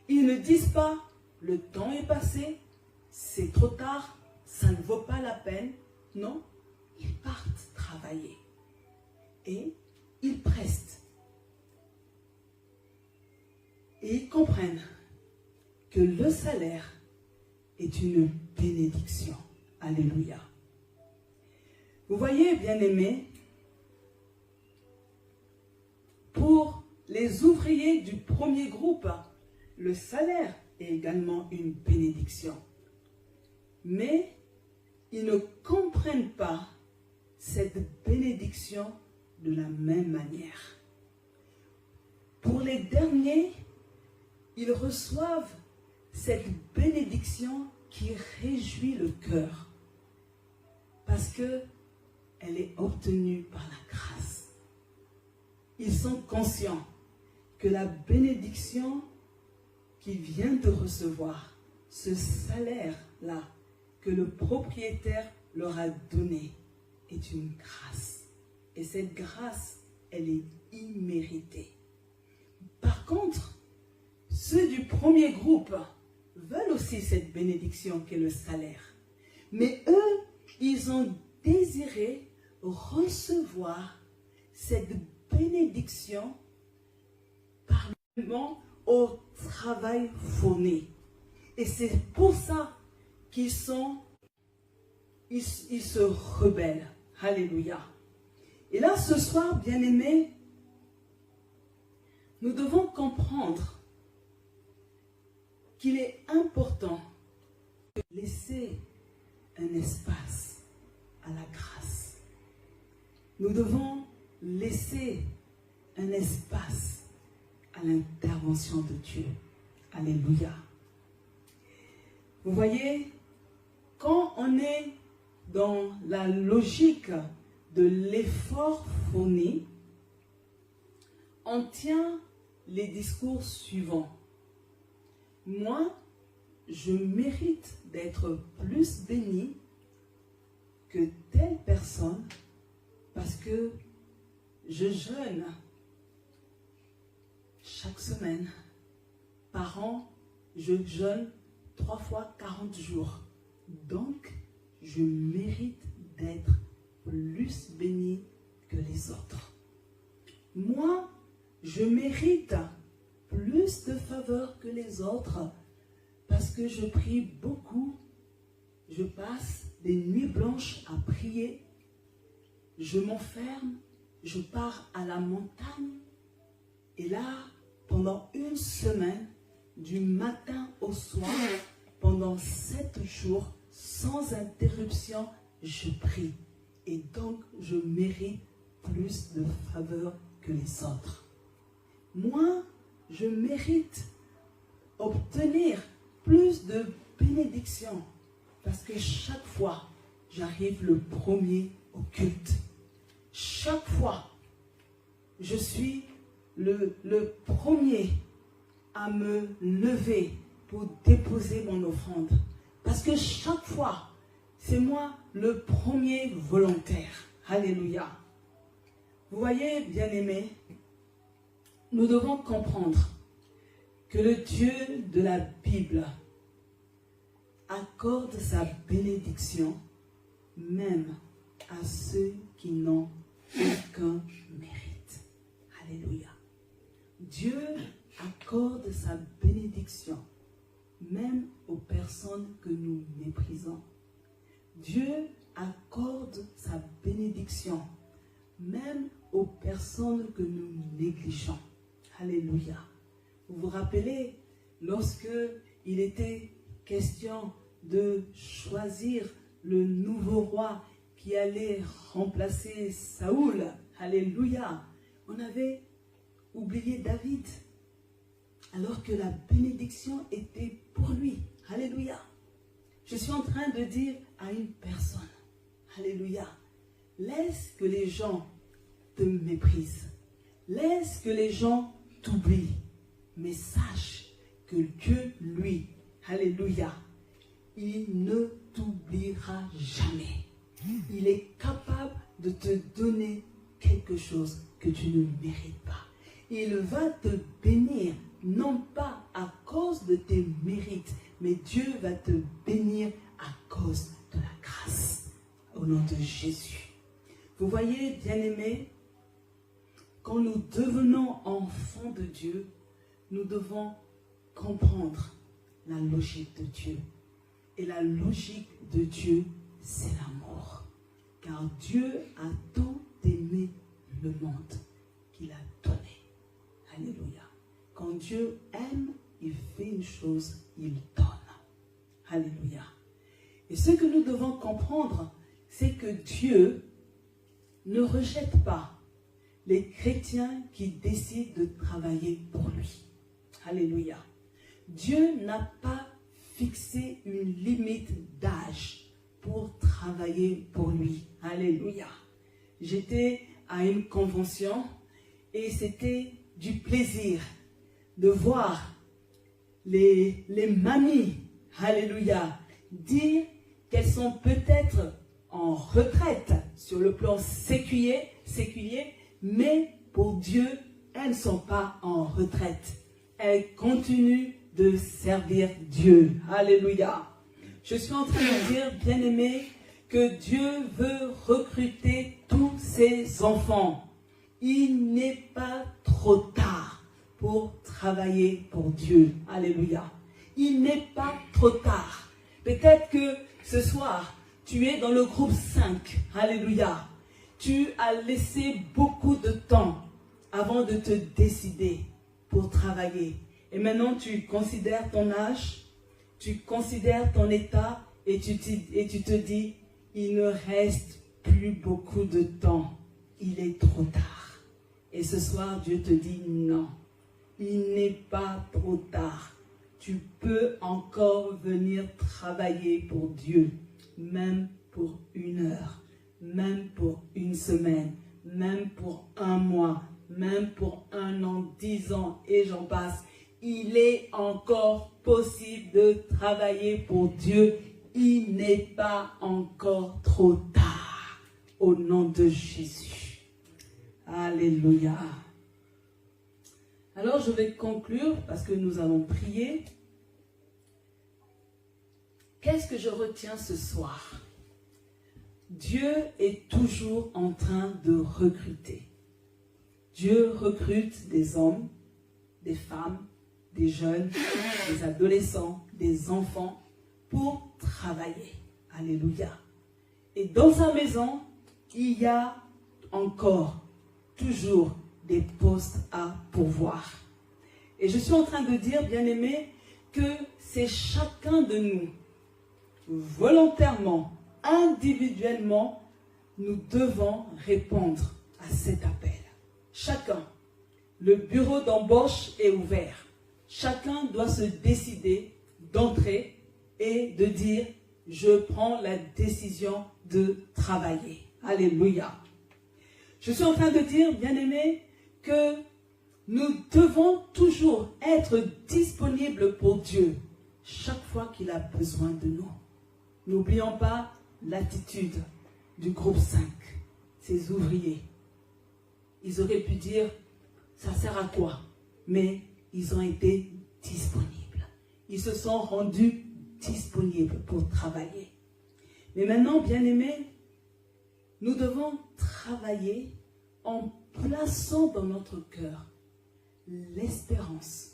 Speaker 1: ils ne disent pas « le temps est passé, c'est trop tard, ça ne vaut pas la peine ». Non, ils partent travailler. Et ils prestent. Et ils comprennent que le salaire est une bénédiction. Alléluia. Vous voyez, bien-aimés, pour les ouvriers du premier groupe, le salaire est également une bénédiction. Mais ils ne comprennent pas cette bénédiction de la même manière. Pour les derniers, ils reçoivent cette bénédiction qui réjouit le cœur parce qu'elle est obtenue par la grâce. Ils sont conscients que la bénédiction qu'ils viennent de recevoir, ce salaire-là que le propriétaire leur a donné, est une grâce. Et cette grâce, elle est imméritée. Par contre, ceux du premier groupe veulent aussi cette bénédiction qu'est le salaire. Mais eux, ils ont désiré recevoir cette bénédiction parallèlement au travail fourni. Et c'est pour ça qu'ils sont il se rebelle. Alléluia. Et là, ce soir, bien-aimés, nous devons comprendre qu'il est important de laisser un espace à la grâce. Nous devons laisser un espace à l'intervention de Dieu. Alléluia. Vous voyez, quand on est dans la logique de l'effort fourni, on tient les discours suivants. Moi, je mérite d'être plus béni que telle personne parce que je jeûne chaque semaine. Par an, je jeûne 3 fois 40 jours. Donc, je mérite d'être plus béni que les autres. Moi, je mérite plus de faveur que les autres parce que je prie beaucoup. Je passe des nuits blanches à prier. Je m'enferme, je pars à la montagne. Et là, pendant une semaine, du matin au soir, pendant 7 jours, sans interruption, je prie. Et donc, je mérite plus de faveur que les autres. Moi, je mérite obtenir plus de bénédictions parce que chaque fois, j'arrive le premier au culte. Chaque fois, je suis le premier à me lever pour déposer mon offrande. Parce que chaque fois, c'est moi le premier volontaire. Alléluia. Vous voyez, bien-aimés, nous devons comprendre que le Dieu de la Bible accorde sa bénédiction même à ceux qui n'ont aucun mérite. Alléluia. Dieu accorde sa bénédiction même aux personnes que nous méprisons. Dieu accorde sa bénédiction même aux personnes que nous négligeons. Alléluia. Vous vous rappelez, lorsque il était question de choisir le nouveau roi qui allait remplacer Saoul, alléluia, on avait oublié David, alors que la bénédiction était pour lui. Alléluia. Je suis en train de dire à une personne, alléluia, laisse que les gens te méprisent. Laisse que les gens t'oublient. Mais sache que Dieu, lui, alléluia, il ne t'oubliera jamais. Il est capable de te donner quelque chose que tu ne mérites pas. Il va te bénir, non pas à cause de tes mérites, mais Dieu va te bénir à cause de la grâce. Au nom de Jésus. Vous voyez, bien-aimés, quand nous devenons enfants de Dieu, nous devons comprendre la logique de Dieu. Et la logique de Dieu, c'est l'amour. Car Dieu a tant aimé le monde qu'il a donné. Alléluia. Quand Dieu aime, il fait une chose, il donne. Alléluia. Et ce que nous devons comprendre, c'est que Dieu ne rejette pas les chrétiens qui décident de travailler pour lui. Alléluia. Dieu n'a pas fixé une limite d'âge pour travailler pour lui. Alléluia. J'étais à une convention et c'était du plaisir de voir les mamies, alléluia, dire qu'elles sont peut-être en retraite sur le plan séculier, mais pour Dieu, elles ne sont pas en retraite. Elles continuent de servir Dieu. Alléluia. Je suis en train de dire, bien-aimés, que Dieu veut recruter tous ses enfants. Il n'est pas trop tard pour travailler pour Dieu. Alléluia. Il n'est pas trop tard. Peut-être que ce soir, tu es dans le groupe 5. Alléluia. Tu as laissé beaucoup de temps avant de te décider pour travailler. Et maintenant, tu considères ton âge, tu considères ton état et tu te dis, il ne reste plus beaucoup de temps. Il est trop tard. Et ce soir, Dieu te dit non. Il n'est pas trop tard. Tu peux encore venir travailler pour Dieu, même pour 1 heure, même pour 1 semaine, même pour 1 mois, même pour 1 an, 10 ans, et j'en passe. Il est encore possible de travailler pour Dieu. Il n'est pas encore trop tard. Au nom de Jésus. Alléluia. Alors je vais conclure parce que nous allons prier. Qu'est-ce que je retiens ce soir? Dieu est toujours en train de recruter. Dieu recrute des hommes, des femmes, des jeunes, des adolescents, des enfants pour travailler. Alléluia. Et dans sa maison, il y a encore toujours des postes à pourvoir. Et je suis en train de dire, bien-aimés, que c'est chacun de nous, volontairement, individuellement, nous devons répondre à cet appel. Chacun. Le bureau d'embauche est ouvert. Chacun doit se décider d'entrer et de dire, je prends la décision de travailler. Alléluia. Je suis en train de dire, bien-aimés, que nous devons toujours être disponibles pour Dieu chaque fois qu'il a besoin de nous. N'oublions pas l'attitude du groupe 5, ces ouvriers. Ils auraient pu dire, ça sert à quoi? Mais ils ont été disponibles. Ils se sont rendus disponibles pour travailler. Mais maintenant, bien-aimés, nous devons travailler en plaçant dans notre cœur l'espérance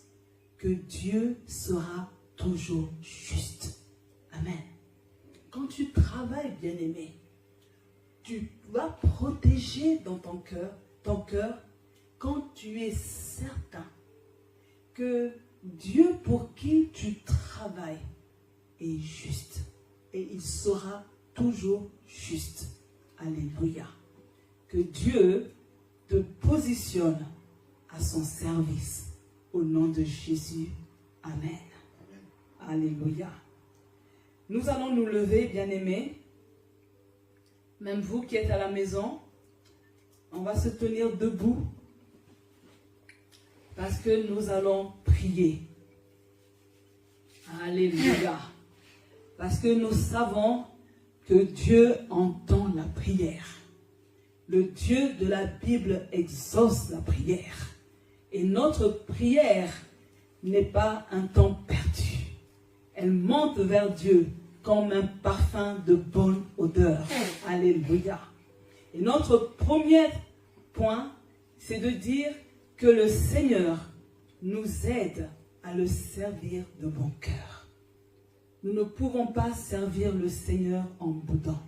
Speaker 1: que Dieu sera toujours juste. Amen. Quand tu travailles, bien-aimé, tu vas protéger dans ton cœur, quand tu es certain que Dieu pour qui tu travailles est juste. Et il sera toujours juste. Alléluia. Que Dieu te positionne à son service. Au nom de Jésus. Amen. Alléluia. Nous allons nous lever, bien-aimés. Même vous qui êtes à la maison, on va se tenir debout parce que nous allons prier. Alléluia. Parce que nous savons que Dieu entend la prière. Le Dieu de la Bible exauce la prière. Et notre prière n'est pas un temps perdu. Elle monte vers Dieu comme un parfum de bonne odeur. Alléluia. Et notre premier point, c'est de dire que le Seigneur nous aide à le servir de bon cœur. Nous ne pouvons pas servir le Seigneur en boudant.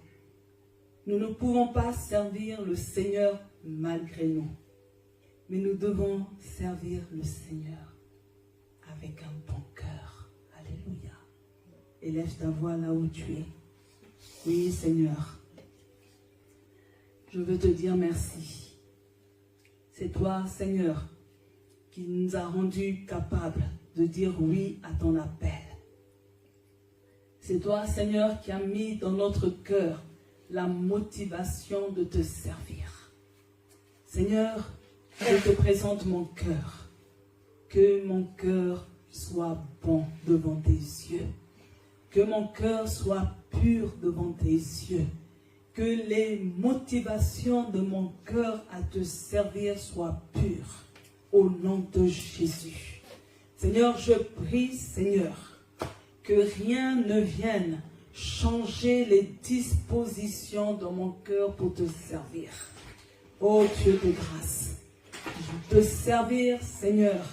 Speaker 1: Nous ne pouvons pas servir le Seigneur malgré nous. Mais nous devons servir le Seigneur avec un bon cœur. Alléluia. Élève ta voix là où tu es. Oui, Seigneur. Je veux te dire merci. C'est toi, Seigneur, qui nous a rendus capables de dire oui à ton appel. C'est toi, Seigneur, qui as mis dans notre cœur la motivation de te servir. Seigneur, je te présente mon cœur. Que mon cœur soit bon devant tes yeux. Que mon cœur soit pur devant tes yeux. Que les motivations de mon cœur à te servir soient pures. Au nom de Jésus. Seigneur, je prie, Seigneur, que rien ne vienne changer les dispositions de mon cœur pour te servir. Ô Dieu de grâce, te servir, Seigneur,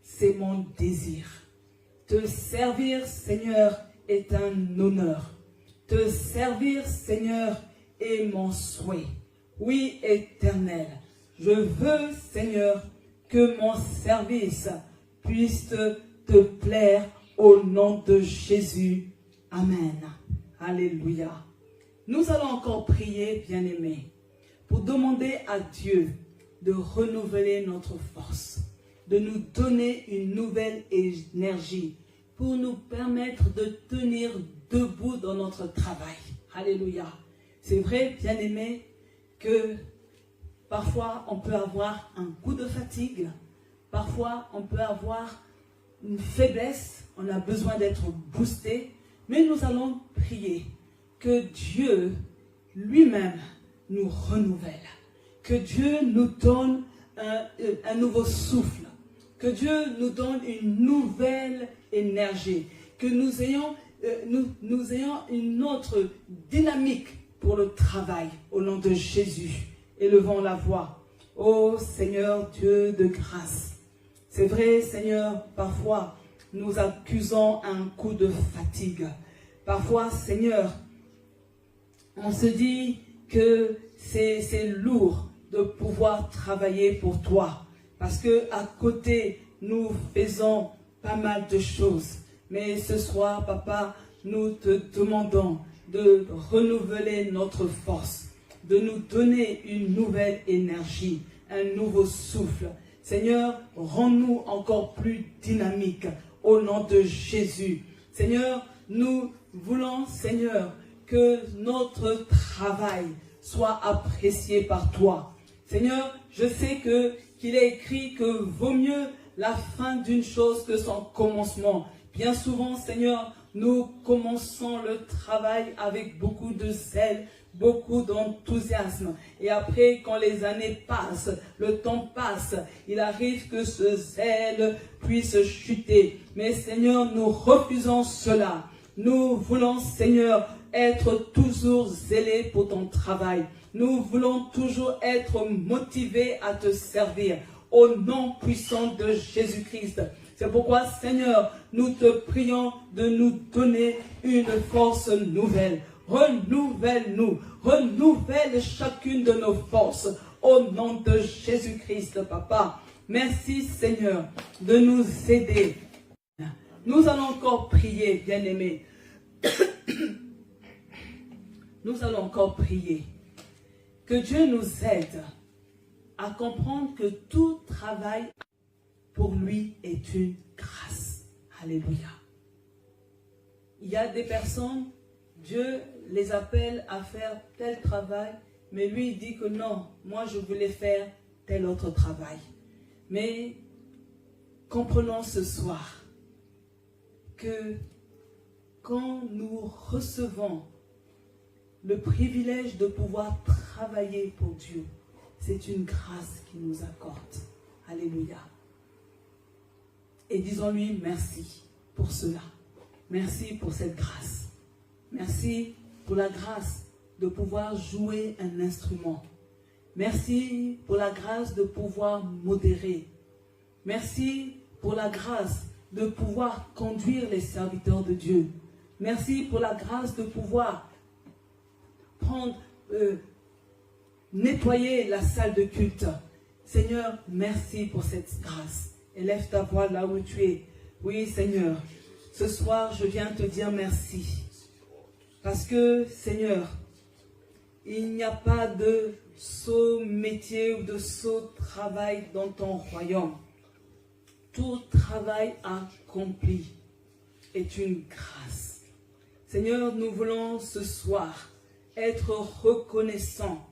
Speaker 1: c'est mon désir. Te servir, Seigneur, est un honneur. Te servir, Seigneur, est mon souhait. Oui, Éternel, je veux, Seigneur, que mon service puisse te plaire au nom de Jésus. Amen. Alléluia. Nous allons encore prier, bien-aimés, pour demander à Dieu de renouveler notre force, de nous donner une nouvelle énergie pour nous permettre de tenir debout dans notre travail. Alléluia. C'est vrai, bien-aimés, que parfois on peut avoir un coup de fatigue, parfois on peut avoir une faiblesse, on a besoin d'être boosté, mais nous allons prier que Dieu lui-même nous renouvelle, que Dieu nous donne un nouveau souffle, que Dieu nous donne une nouvelle énergie, que nous ayons une autre dynamique pour le travail au nom de Jésus. Élevons la voix. Ô Seigneur Dieu de grâce, c'est vrai, Seigneur, parfois nous accusons un coup de fatigue. Parfois, Seigneur, on se dit que c'est lourd de pouvoir travailler pour toi. Parce que à côté, nous faisons pas mal de choses. Mais ce soir, Papa, nous te demandons de renouveler notre force, de nous donner une nouvelle énergie, un nouveau souffle. Seigneur, rends-nous encore plus dynamiques au nom de Jésus. Seigneur, nous voulons, Seigneur, que notre travail soit apprécié par toi. Seigneur, je sais qu'il est écrit que vaut mieux la fin d'une chose que son commencement. Bien souvent, Seigneur, nous commençons le travail avec beaucoup de zèle, beaucoup d'enthousiasme. Et après, quand les années passent, le temps passe, il arrive que ce zèle puisse chuter. Mais Seigneur, nous refusons cela. Nous voulons, Seigneur, être toujours zélés pour ton travail. Nous voulons toujours être motivés à te servir. Au nom puissant de Jésus-Christ. C'est pourquoi, Seigneur, nous te prions de nous donner une force nouvelle. Renouvelle-nous, renouvelle chacune de nos forces au nom de Jésus-Christ, Papa. Merci, Seigneur, de nous aider. Nous allons encore prier, bien-aimés. Nous allons encore prier. Que Dieu nous aide à comprendre que tout travail pour lui est une grâce. Alléluia. Il y a des personnes, Dieu les appelle à faire tel travail, mais lui il dit que non, moi je voulais faire tel autre travail. Mais comprenons ce soir que quand nous recevons le privilège de pouvoir travailler pour Dieu, c'est une grâce qu'il nous accorde. Alléluia. Et disons-lui merci pour cela. Merci pour cette grâce. Merci pour la grâce de pouvoir jouer un instrument. Merci pour la grâce de pouvoir modérer. Merci pour la grâce de pouvoir conduire les serviteurs de Dieu. Merci pour la grâce de pouvoir nettoyer la salle de culte. Seigneur, merci pour cette grâce. Élève ta voix là où tu es. Oui, Seigneur, ce soir, je viens te dire merci. Parce que, Seigneur, il n'y a pas de sot métier ou de sot travail dans ton royaume. Tout travail accompli est une grâce. Seigneur, nous voulons ce soir être reconnaissants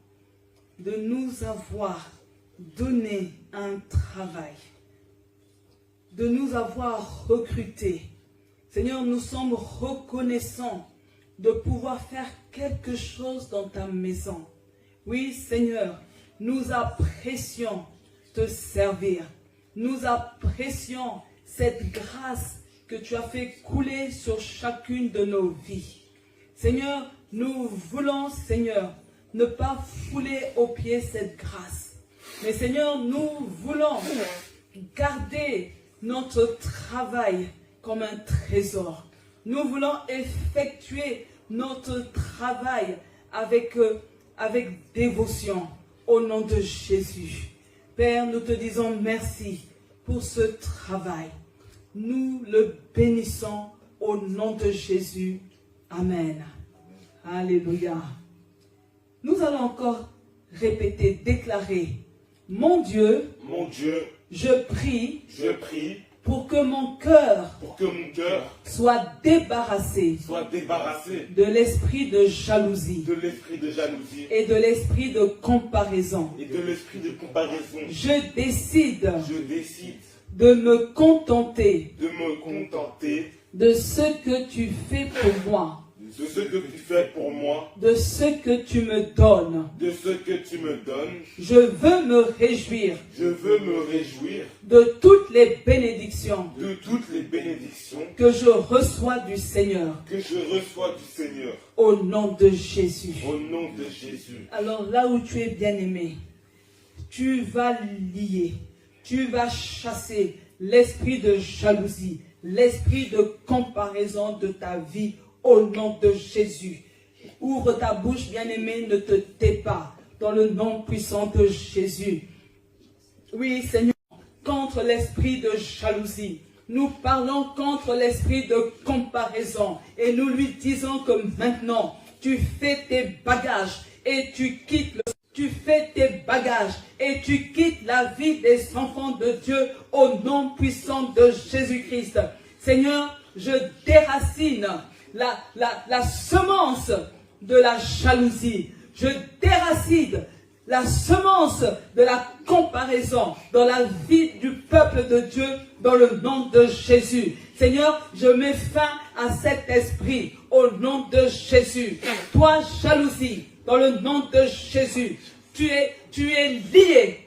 Speaker 1: de nous avoir donné un travail, de nous avoir recrutés. Seigneur, nous sommes reconnaissants de pouvoir faire quelque chose dans ta maison. Oui, Seigneur, nous apprécions te servir. Nous apprécions cette grâce que tu as fait couler sur chacune de nos vies. Seigneur, nous voulons, Seigneur, ne pas fouler aux pieds cette grâce. Mais Seigneur, nous voulons garder notre travail comme un trésor. Nous voulons effectuer notre travail avec dévotion au nom de Jésus. Père, nous te disons merci pour ce travail. Nous le bénissons au nom de Jésus. Amen. Alléluia. Nous allons encore répéter, déclarer, mon Dieu, je prie pour que mon cœur soit débarrassé de l'esprit de jalousie et de l'esprit de comparaison. Je décide de me contenter de ce que tu fais pour moi.
Speaker 2: De ce que tu fais pour moi,
Speaker 1: de ce que tu me donnes, je veux me réjouir, de toutes les bénédictions, que je reçois du Seigneur, au nom de Jésus. Alors là où tu es bien-aimé, tu vas lier, tu vas chasser l'esprit de jalousie, l'esprit de comparaison de ta vie. Au nom de Jésus. Ouvre ta bouche, bien-aimé, ne te tais pas. Dans le nom puissant de Jésus. Oui, Seigneur, contre l'esprit de jalousie. Nous parlons contre l'esprit de comparaison. Et nous lui disons que maintenant, tu fais tes bagages et tu quittes la vie des enfants de Dieu au nom puissant de Jésus-Christ. Seigneur, je déracine la semence de la jalousie. Je déracine la semence de la comparaison dans la vie du peuple de Dieu dans le nom de Jésus. Seigneur, je mets fin à cet esprit au nom de Jésus. Toi, jalousie, dans le nom de Jésus, tu es lié.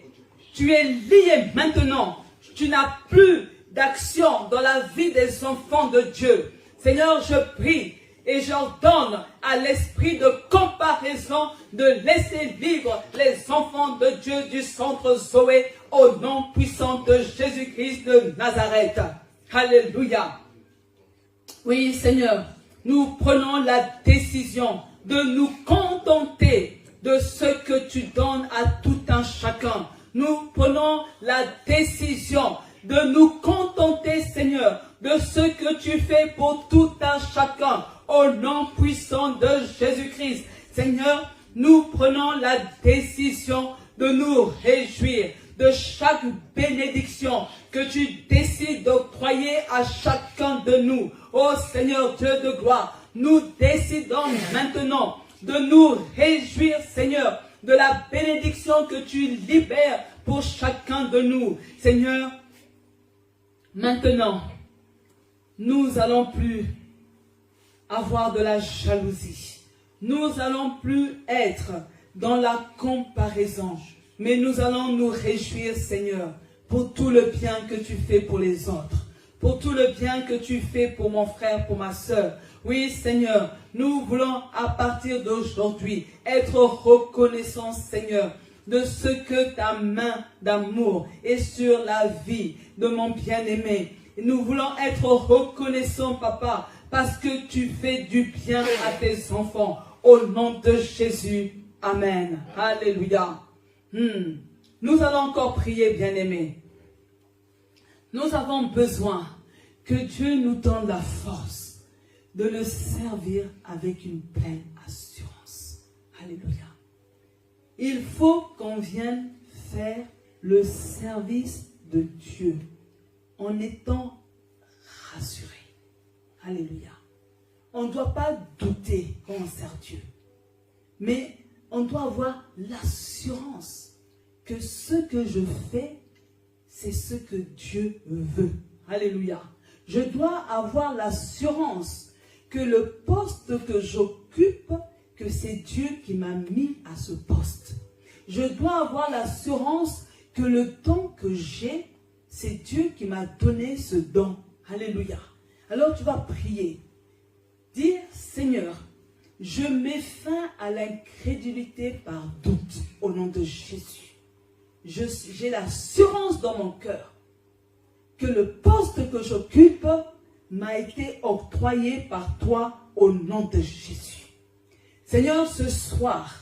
Speaker 1: Tu es lié maintenant. Tu n'as plus d'action dans la vie des enfants de Dieu. Seigneur, je prie et j'ordonne à l'esprit de comparaison de laisser vivre les enfants de Dieu du centre Zoé au nom puissant de Jésus-Christ de Nazareth. Alléluia. Oui, Seigneur, nous prenons la décision de nous contenter de ce que tu donnes à tout un chacun. Nous prenons la décision de nous contenter, Seigneur, de ce que tu fais pour tout un chacun, au nom puissant de Jésus-Christ. Seigneur, nous prenons la décision de nous réjouir de chaque bénédiction que tu décides d'octroyer à chacun de nous. Ô Seigneur Dieu de gloire, nous décidons maintenant de nous réjouir, Seigneur, de la bénédiction que tu libères pour chacun de nous. Seigneur, maintenant, nous n'allons plus avoir de la jalousie. Nous n'allons plus être dans la comparaison. Mais nous allons nous réjouir, Seigneur, pour tout le bien que tu fais pour les autres. Pour tout le bien que tu fais pour mon frère, pour ma soeur. Oui, Seigneur, nous voulons à partir d'aujourd'hui être reconnaissants, Seigneur, de ce que ta main d'amour est sur la vie de mon bien-aimé. Nous voulons être reconnaissants, Papa, parce que tu fais du bien à tes enfants. Au nom de Jésus. Amen. Alléluia. Nous allons encore prier, bien-aimés. Nous avons besoin que Dieu nous donne la force de le servir avec une pleine assurance. Alléluia. Il faut qu'on vienne faire le service de Dieu en étant rassuré. Alléluia. On ne doit pas douter quand on sert Dieu. Mais on doit avoir l'assurance que ce que je fais, c'est ce que Dieu veut. Alléluia. Je dois avoir l'assurance que le poste que j'occupe, que c'est Dieu qui m'a mis à ce poste. Je dois avoir l'assurance que le don que j'ai, c'est Dieu qui m'a donné ce don. Alléluia. Alors tu vas prier. Dire, Seigneur, je mets fin à l'incrédulité par doute au nom de Jésus. J'ai l'assurance dans mon cœur que le poste que j'occupe, m'a été octroyé par toi au nom de Jésus. Seigneur, ce soir,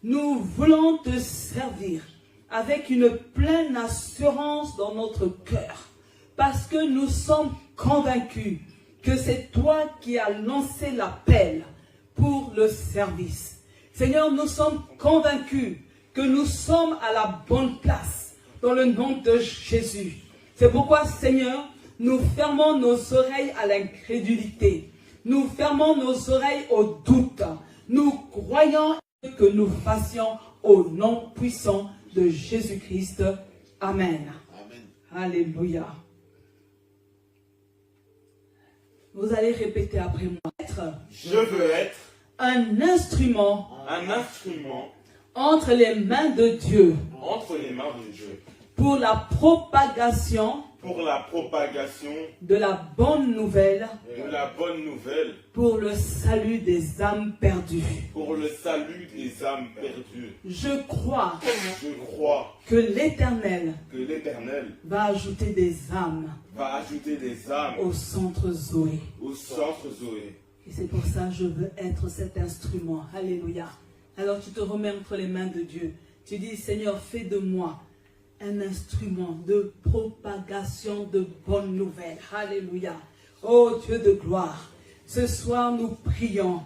Speaker 1: nous voulons te servir avec une pleine assurance dans notre cœur, parce que nous sommes convaincus que c'est toi qui as lancé l'appel pour le service. Seigneur, nous sommes convaincus que nous sommes à la bonne place dans le nom de Jésus. C'est pourquoi, Seigneur, nous fermons nos oreilles à l'incrédulité. Nous fermons nos oreilles au doute. Nous croyons que nous fassions au nom puissant de Jésus-Christ. Amen.
Speaker 2: Amen.
Speaker 1: Alléluia. Vous allez répéter après moi.
Speaker 2: Je veux être
Speaker 1: Un instrument
Speaker 2: un instrument
Speaker 1: entre les mains de Dieu
Speaker 2: entre les mains de Dieu
Speaker 1: pour la propagation
Speaker 2: pour la propagation
Speaker 1: de la bonne nouvelle,
Speaker 2: de la bonne nouvelle,
Speaker 1: pour le salut des âmes perdues.
Speaker 2: pour le salut des âmes perdues.
Speaker 1: Je crois
Speaker 2: Je crois
Speaker 1: que l'Éternel
Speaker 2: que l'Éternel
Speaker 1: va ajouter des âmes
Speaker 2: va ajouter des âmes
Speaker 1: au centre Zoé.
Speaker 2: au centre Zoé.
Speaker 1: Et c'est pour ça que je veux être cet instrument. Alléluia. Alors tu te remets entre les mains de Dieu. Tu dis, Seigneur, fais de moi un instrument de propagation de bonnes nouvelles. Alléluia. Oh Dieu de gloire, ce soir nous prions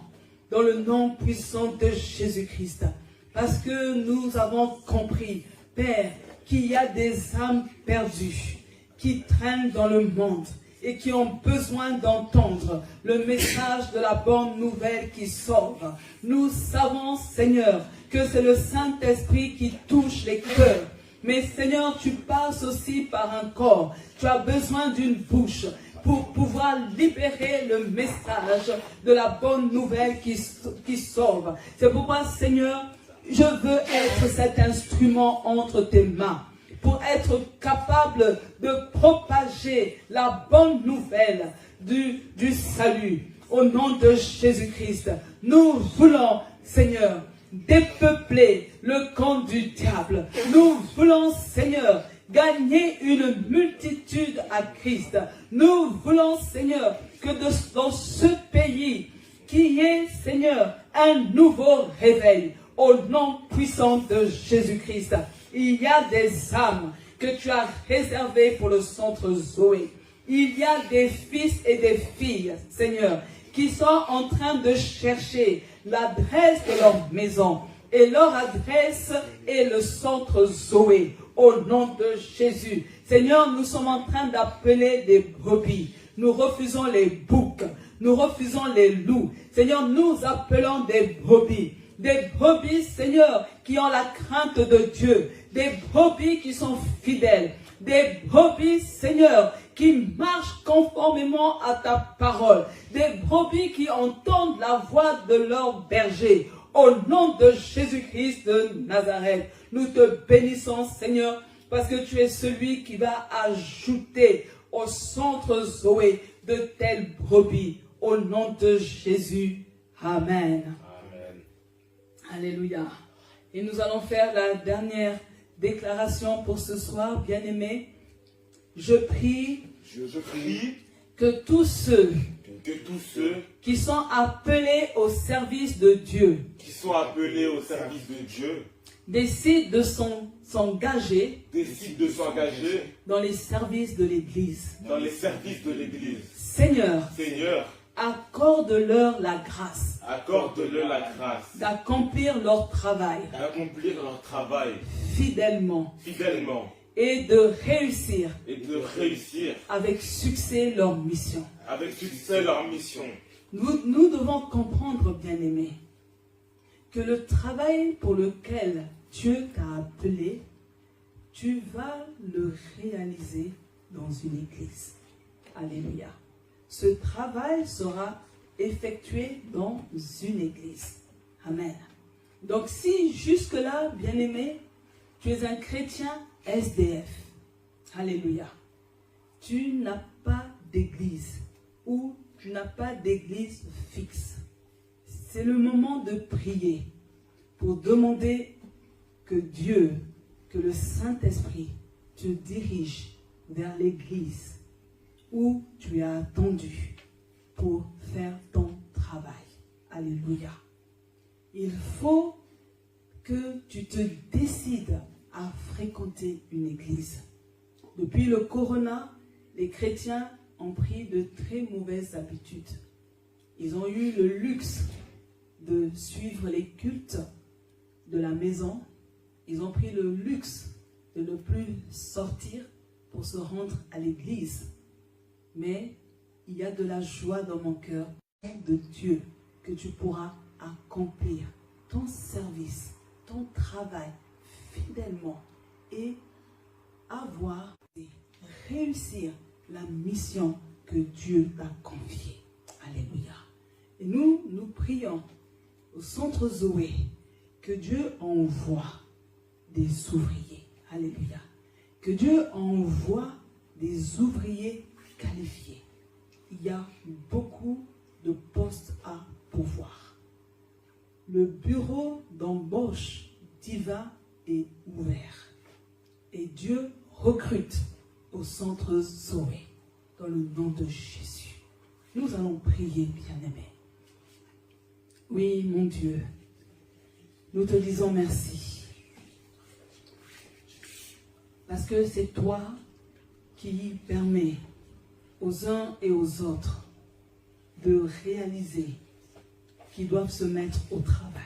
Speaker 1: dans le nom puissant de Jésus-Christ. Parce que nous avons compris, Père, qu'il y a des âmes perdues qui traînent dans le monde et qui ont besoin d'entendre le message de la bonne nouvelle qui sauve. Nous savons, Seigneur, que c'est le Saint-Esprit qui touche les cœurs. Mais Seigneur, tu passes aussi par un corps. Tu as besoin d'une bouche pour pouvoir libérer le message de la bonne nouvelle qui sauve. C'est pourquoi, Seigneur, je veux être cet instrument entre tes mains, pour être capable de propager la bonne nouvelle du salut. Au nom de Jésus-Christ, nous voulons, Seigneur, dépeupler le camp du diable. Nous voulons, Seigneur, gagner une multitude à Christ. Nous voulons, Seigneur, que dans ce pays, qu'il y ait, Seigneur, un nouveau réveil. Au nom puissant de Jésus-Christ. Il y a des âmes que tu as réservées pour le centre Zoé. Il y a des fils et des filles, Seigneur, qui sont en train de chercher l'adresse de leur maison. Et leur adresse est le centre Zoé. Au nom de Jésus. Seigneur, nous sommes en train d'appeler des brebis. Nous refusons les boucs. Nous refusons les loups. Seigneur, nous appelons des brebis. Des brebis, Seigneur, qui ont la crainte de Dieu. Des brebis qui sont fidèles. Des brebis, Seigneur, qui marchent conformément à ta parole. Des brebis qui entendent la voix de leur berger. Au nom de Jésus-Christ de Nazareth, nous te bénissons, Seigneur, parce que tu es celui qui va ajouter au centre Zoé de telles brebis. Au nom de Jésus. Amen. Alléluia. Et nous allons faire la dernière déclaration pour ce soir, bien-aimés. Je prie que tous ceux qui sont appelés au service de Dieu, décident de s'engager dans les services de l'Église. Seigneur, accorde-leur la grâce. D'accomplir leur travail. Fidèlement. Et de réussir. Avec succès leur mission. Nous devons comprendre, bien-aimés, que le travail pour lequel Dieu t'a appelé, tu vas le réaliser dans une église. Alléluia. Ce travail sera effectué dans une église. Amen. Donc si jusque-là, bien-aimé, tu es un chrétien SDF, alléluia, tu n'as pas d'église ou tu n'as pas d'église fixe, c'est le moment de prier pour demander que Dieu, que le Saint-Esprit te dirige vers l'église où tu as attendu pour faire ton travail. Alléluia. Il faut que tu te décides à fréquenter une église. Depuis le corona, les chrétiens ont pris de très mauvaises habitudes. Ils ont eu le luxe de suivre les cultes de la maison. Ils ont pris le luxe de ne plus sortir pour se rendre à l'église. Mais il y a de la joie dans mon cœur de Dieu que tu pourras accomplir ton service, ton travail fidèlement et avoir et réussir la mission que Dieu t'a confiée. Alléluia. Et nous prions au centre Zoé que Dieu envoie des ouvriers. Alléluia. Que Dieu envoie des ouvriers qualifiés. Il y a beaucoup de postes à pourvoir. Le bureau d'embauche d'Iva est ouvert. Et Dieu recrute au centre Zoé dans le nom de Jésus. Nous allons prier, bien-aimés. Oui, mon Dieu, nous te disons merci. Parce que c'est toi qui permets aux uns et aux autres de réaliser qu'ils doivent se mettre au travail.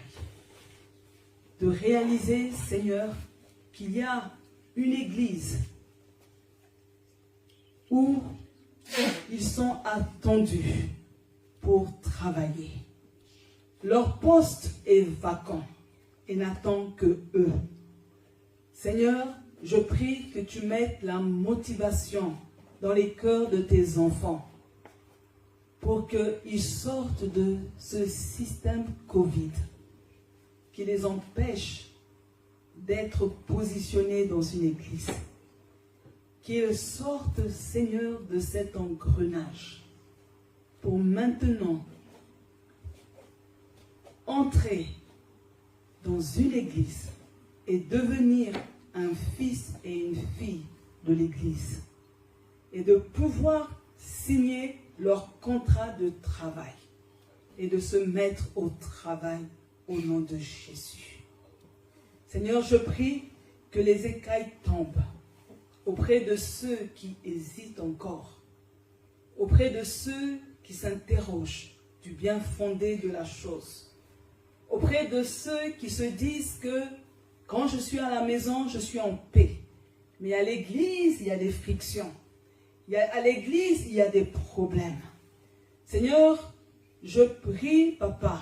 Speaker 1: De réaliser, Seigneur, qu'il y a une église où ils sont attendus pour travailler. Leur poste est vacant et n'attend que eux. Seigneur, je prie que tu mettes la motivation dans les cœurs de tes enfants pour qu'ils sortent de ce système Covid qui les empêche d'être positionnés dans une église. Qu'ils sortent, Seigneur, de cet engrenage pour maintenant entrer dans une église et devenir un fils et une fille de l'église et de pouvoir signer leur contrat de travail et de se mettre au travail au nom de Jésus. Seigneur, je prie que les écailles tombent auprès de ceux qui hésitent encore, auprès de ceux qui s'interrogent du bien fondé de la chose, auprès de ceux qui se disent que quand je suis à la maison, je suis en paix. Mais à l'église, il y a des frictions. À l'église, il y a des problèmes. Seigneur, je prie, Papa,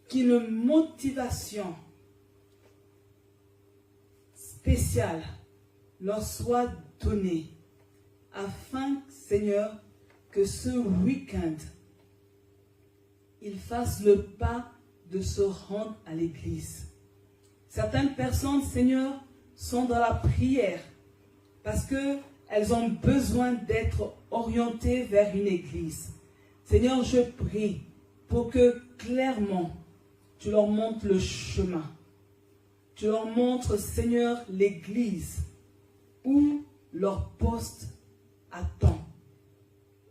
Speaker 1: qu'une motivation spéciale leur soit donnée afin, Seigneur, que ce week-end, ils fassent le pas de se rendre à l'église. Certaines personnes, Seigneur, sont dans la prière parce qu'elles ont besoin d'être orientées vers une église. Seigneur, je prie pour que clairement, tu leur montres le chemin. Tu leur montres, Seigneur, l'église où leur poste attend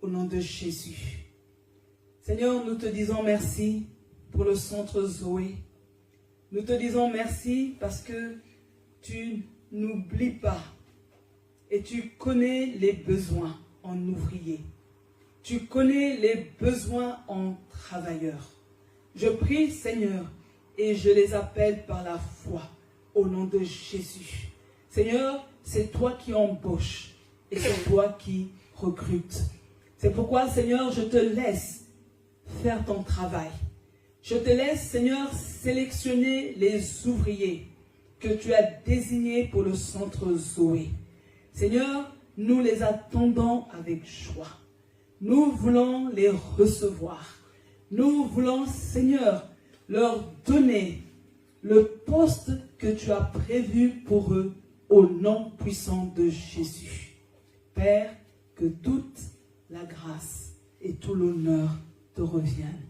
Speaker 1: au nom de Jésus. Seigneur, nous te disons merci pour le centre Zoé. Nous te disons merci parce que tu n'oublies pas et tu connais les besoins en ouvriers. Tu connais les besoins en travailleurs. Je prie, Seigneur, et je les appelle par la foi au nom de Jésus. Seigneur, c'est toi qui embauches et c'est toi qui recrutes. C'est pourquoi, Seigneur, je te laisse faire ton travail. Je te laisse, Seigneur, sélectionner les ouvriers que tu as désignés pour le centre Zoé. Seigneur, nous les attendons avec joie. Nous voulons les recevoir. Nous voulons, Seigneur, leur donner le poste que tu as prévu pour eux au nom puissant de Jésus. Père, que toute la grâce et tout l'honneur te reviennent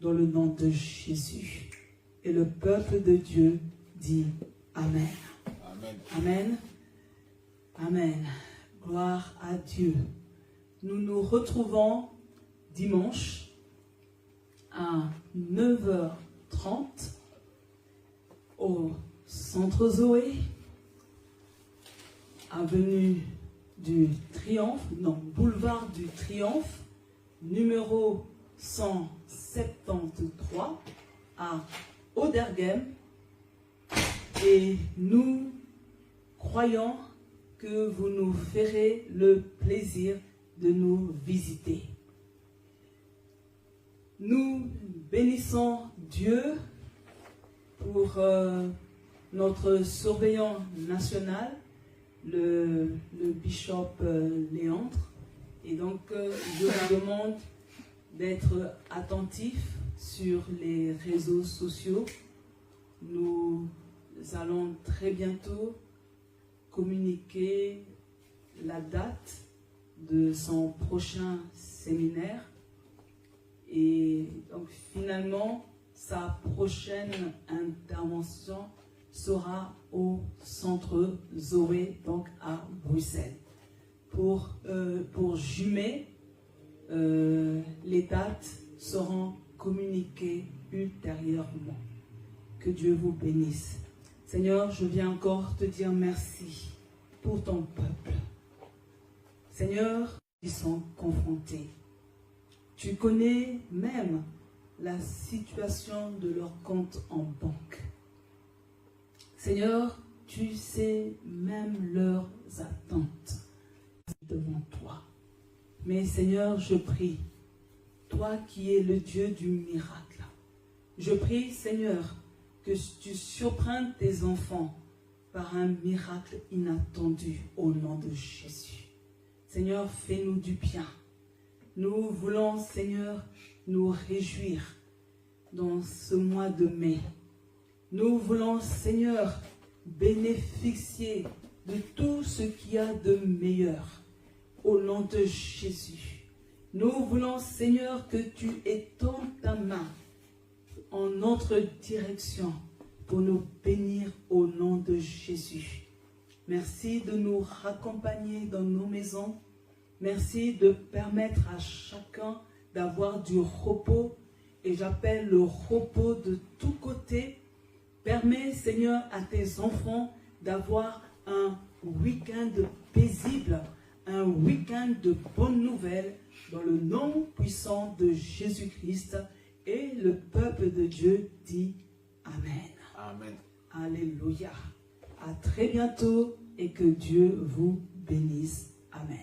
Speaker 1: dans le nom de Jésus. Et le peuple de Dieu dit Amen.
Speaker 2: Amen.
Speaker 1: Amen. Amen. Gloire à Dieu. nous nous retrouvons dimanche à 9h30 au Centre Zoé, avenue du Triomphe, non, boulevard du Triomphe, numéro 173 à Oderghem. Et nous croyons que vous nous ferez le plaisir de nous visiter. Nous bénissons Dieu pour notre surveillant national, le bishop Léandre. Et donc, je vous demande d'être attentifs sur les réseaux sociaux. Nous allons très bientôt communiquer la date de son prochain séminaire. Et donc, finalement, sa prochaine intervention sera au Centre Zoé, donc à Bruxelles. Pour jumer, les dates seront communiquées ultérieurement. Que Dieu vous bénisse. Seigneur, je viens encore te dire merci pour ton peuple. Seigneur, ils sont confrontés. Tu connais même la situation de leur compte en banque. Seigneur, tu sais même leurs attentes devant toi. Mais Seigneur, je prie, toi qui es le Dieu du miracle, je prie, Seigneur, que tu surprennes tes enfants par un miracle inattendu au nom de Jésus. Seigneur, fais-nous du bien. Nous voulons, Seigneur, nous réjouir dans ce mois de mai. Nous voulons, Seigneur, bénéficier de tout ce qu'il y a de meilleur au nom de Jésus. Nous voulons, Seigneur, que tu étends ta main en notre direction pour nous bénir au nom de Jésus. Merci de nous raccompagner dans nos maisons. Merci de permettre à chacun d'avoir du repos. Et j'appelle le repos de tous côtés. Permets, Seigneur, à tes enfants d'avoir un week-end paisible, un week-end de bonnes nouvelles, dans le nom puissant de Jésus-Christ. Et le peuple de Dieu dit Amen.
Speaker 2: Amen.
Speaker 1: Alléluia. À très bientôt et que Dieu vous bénisse. Amen.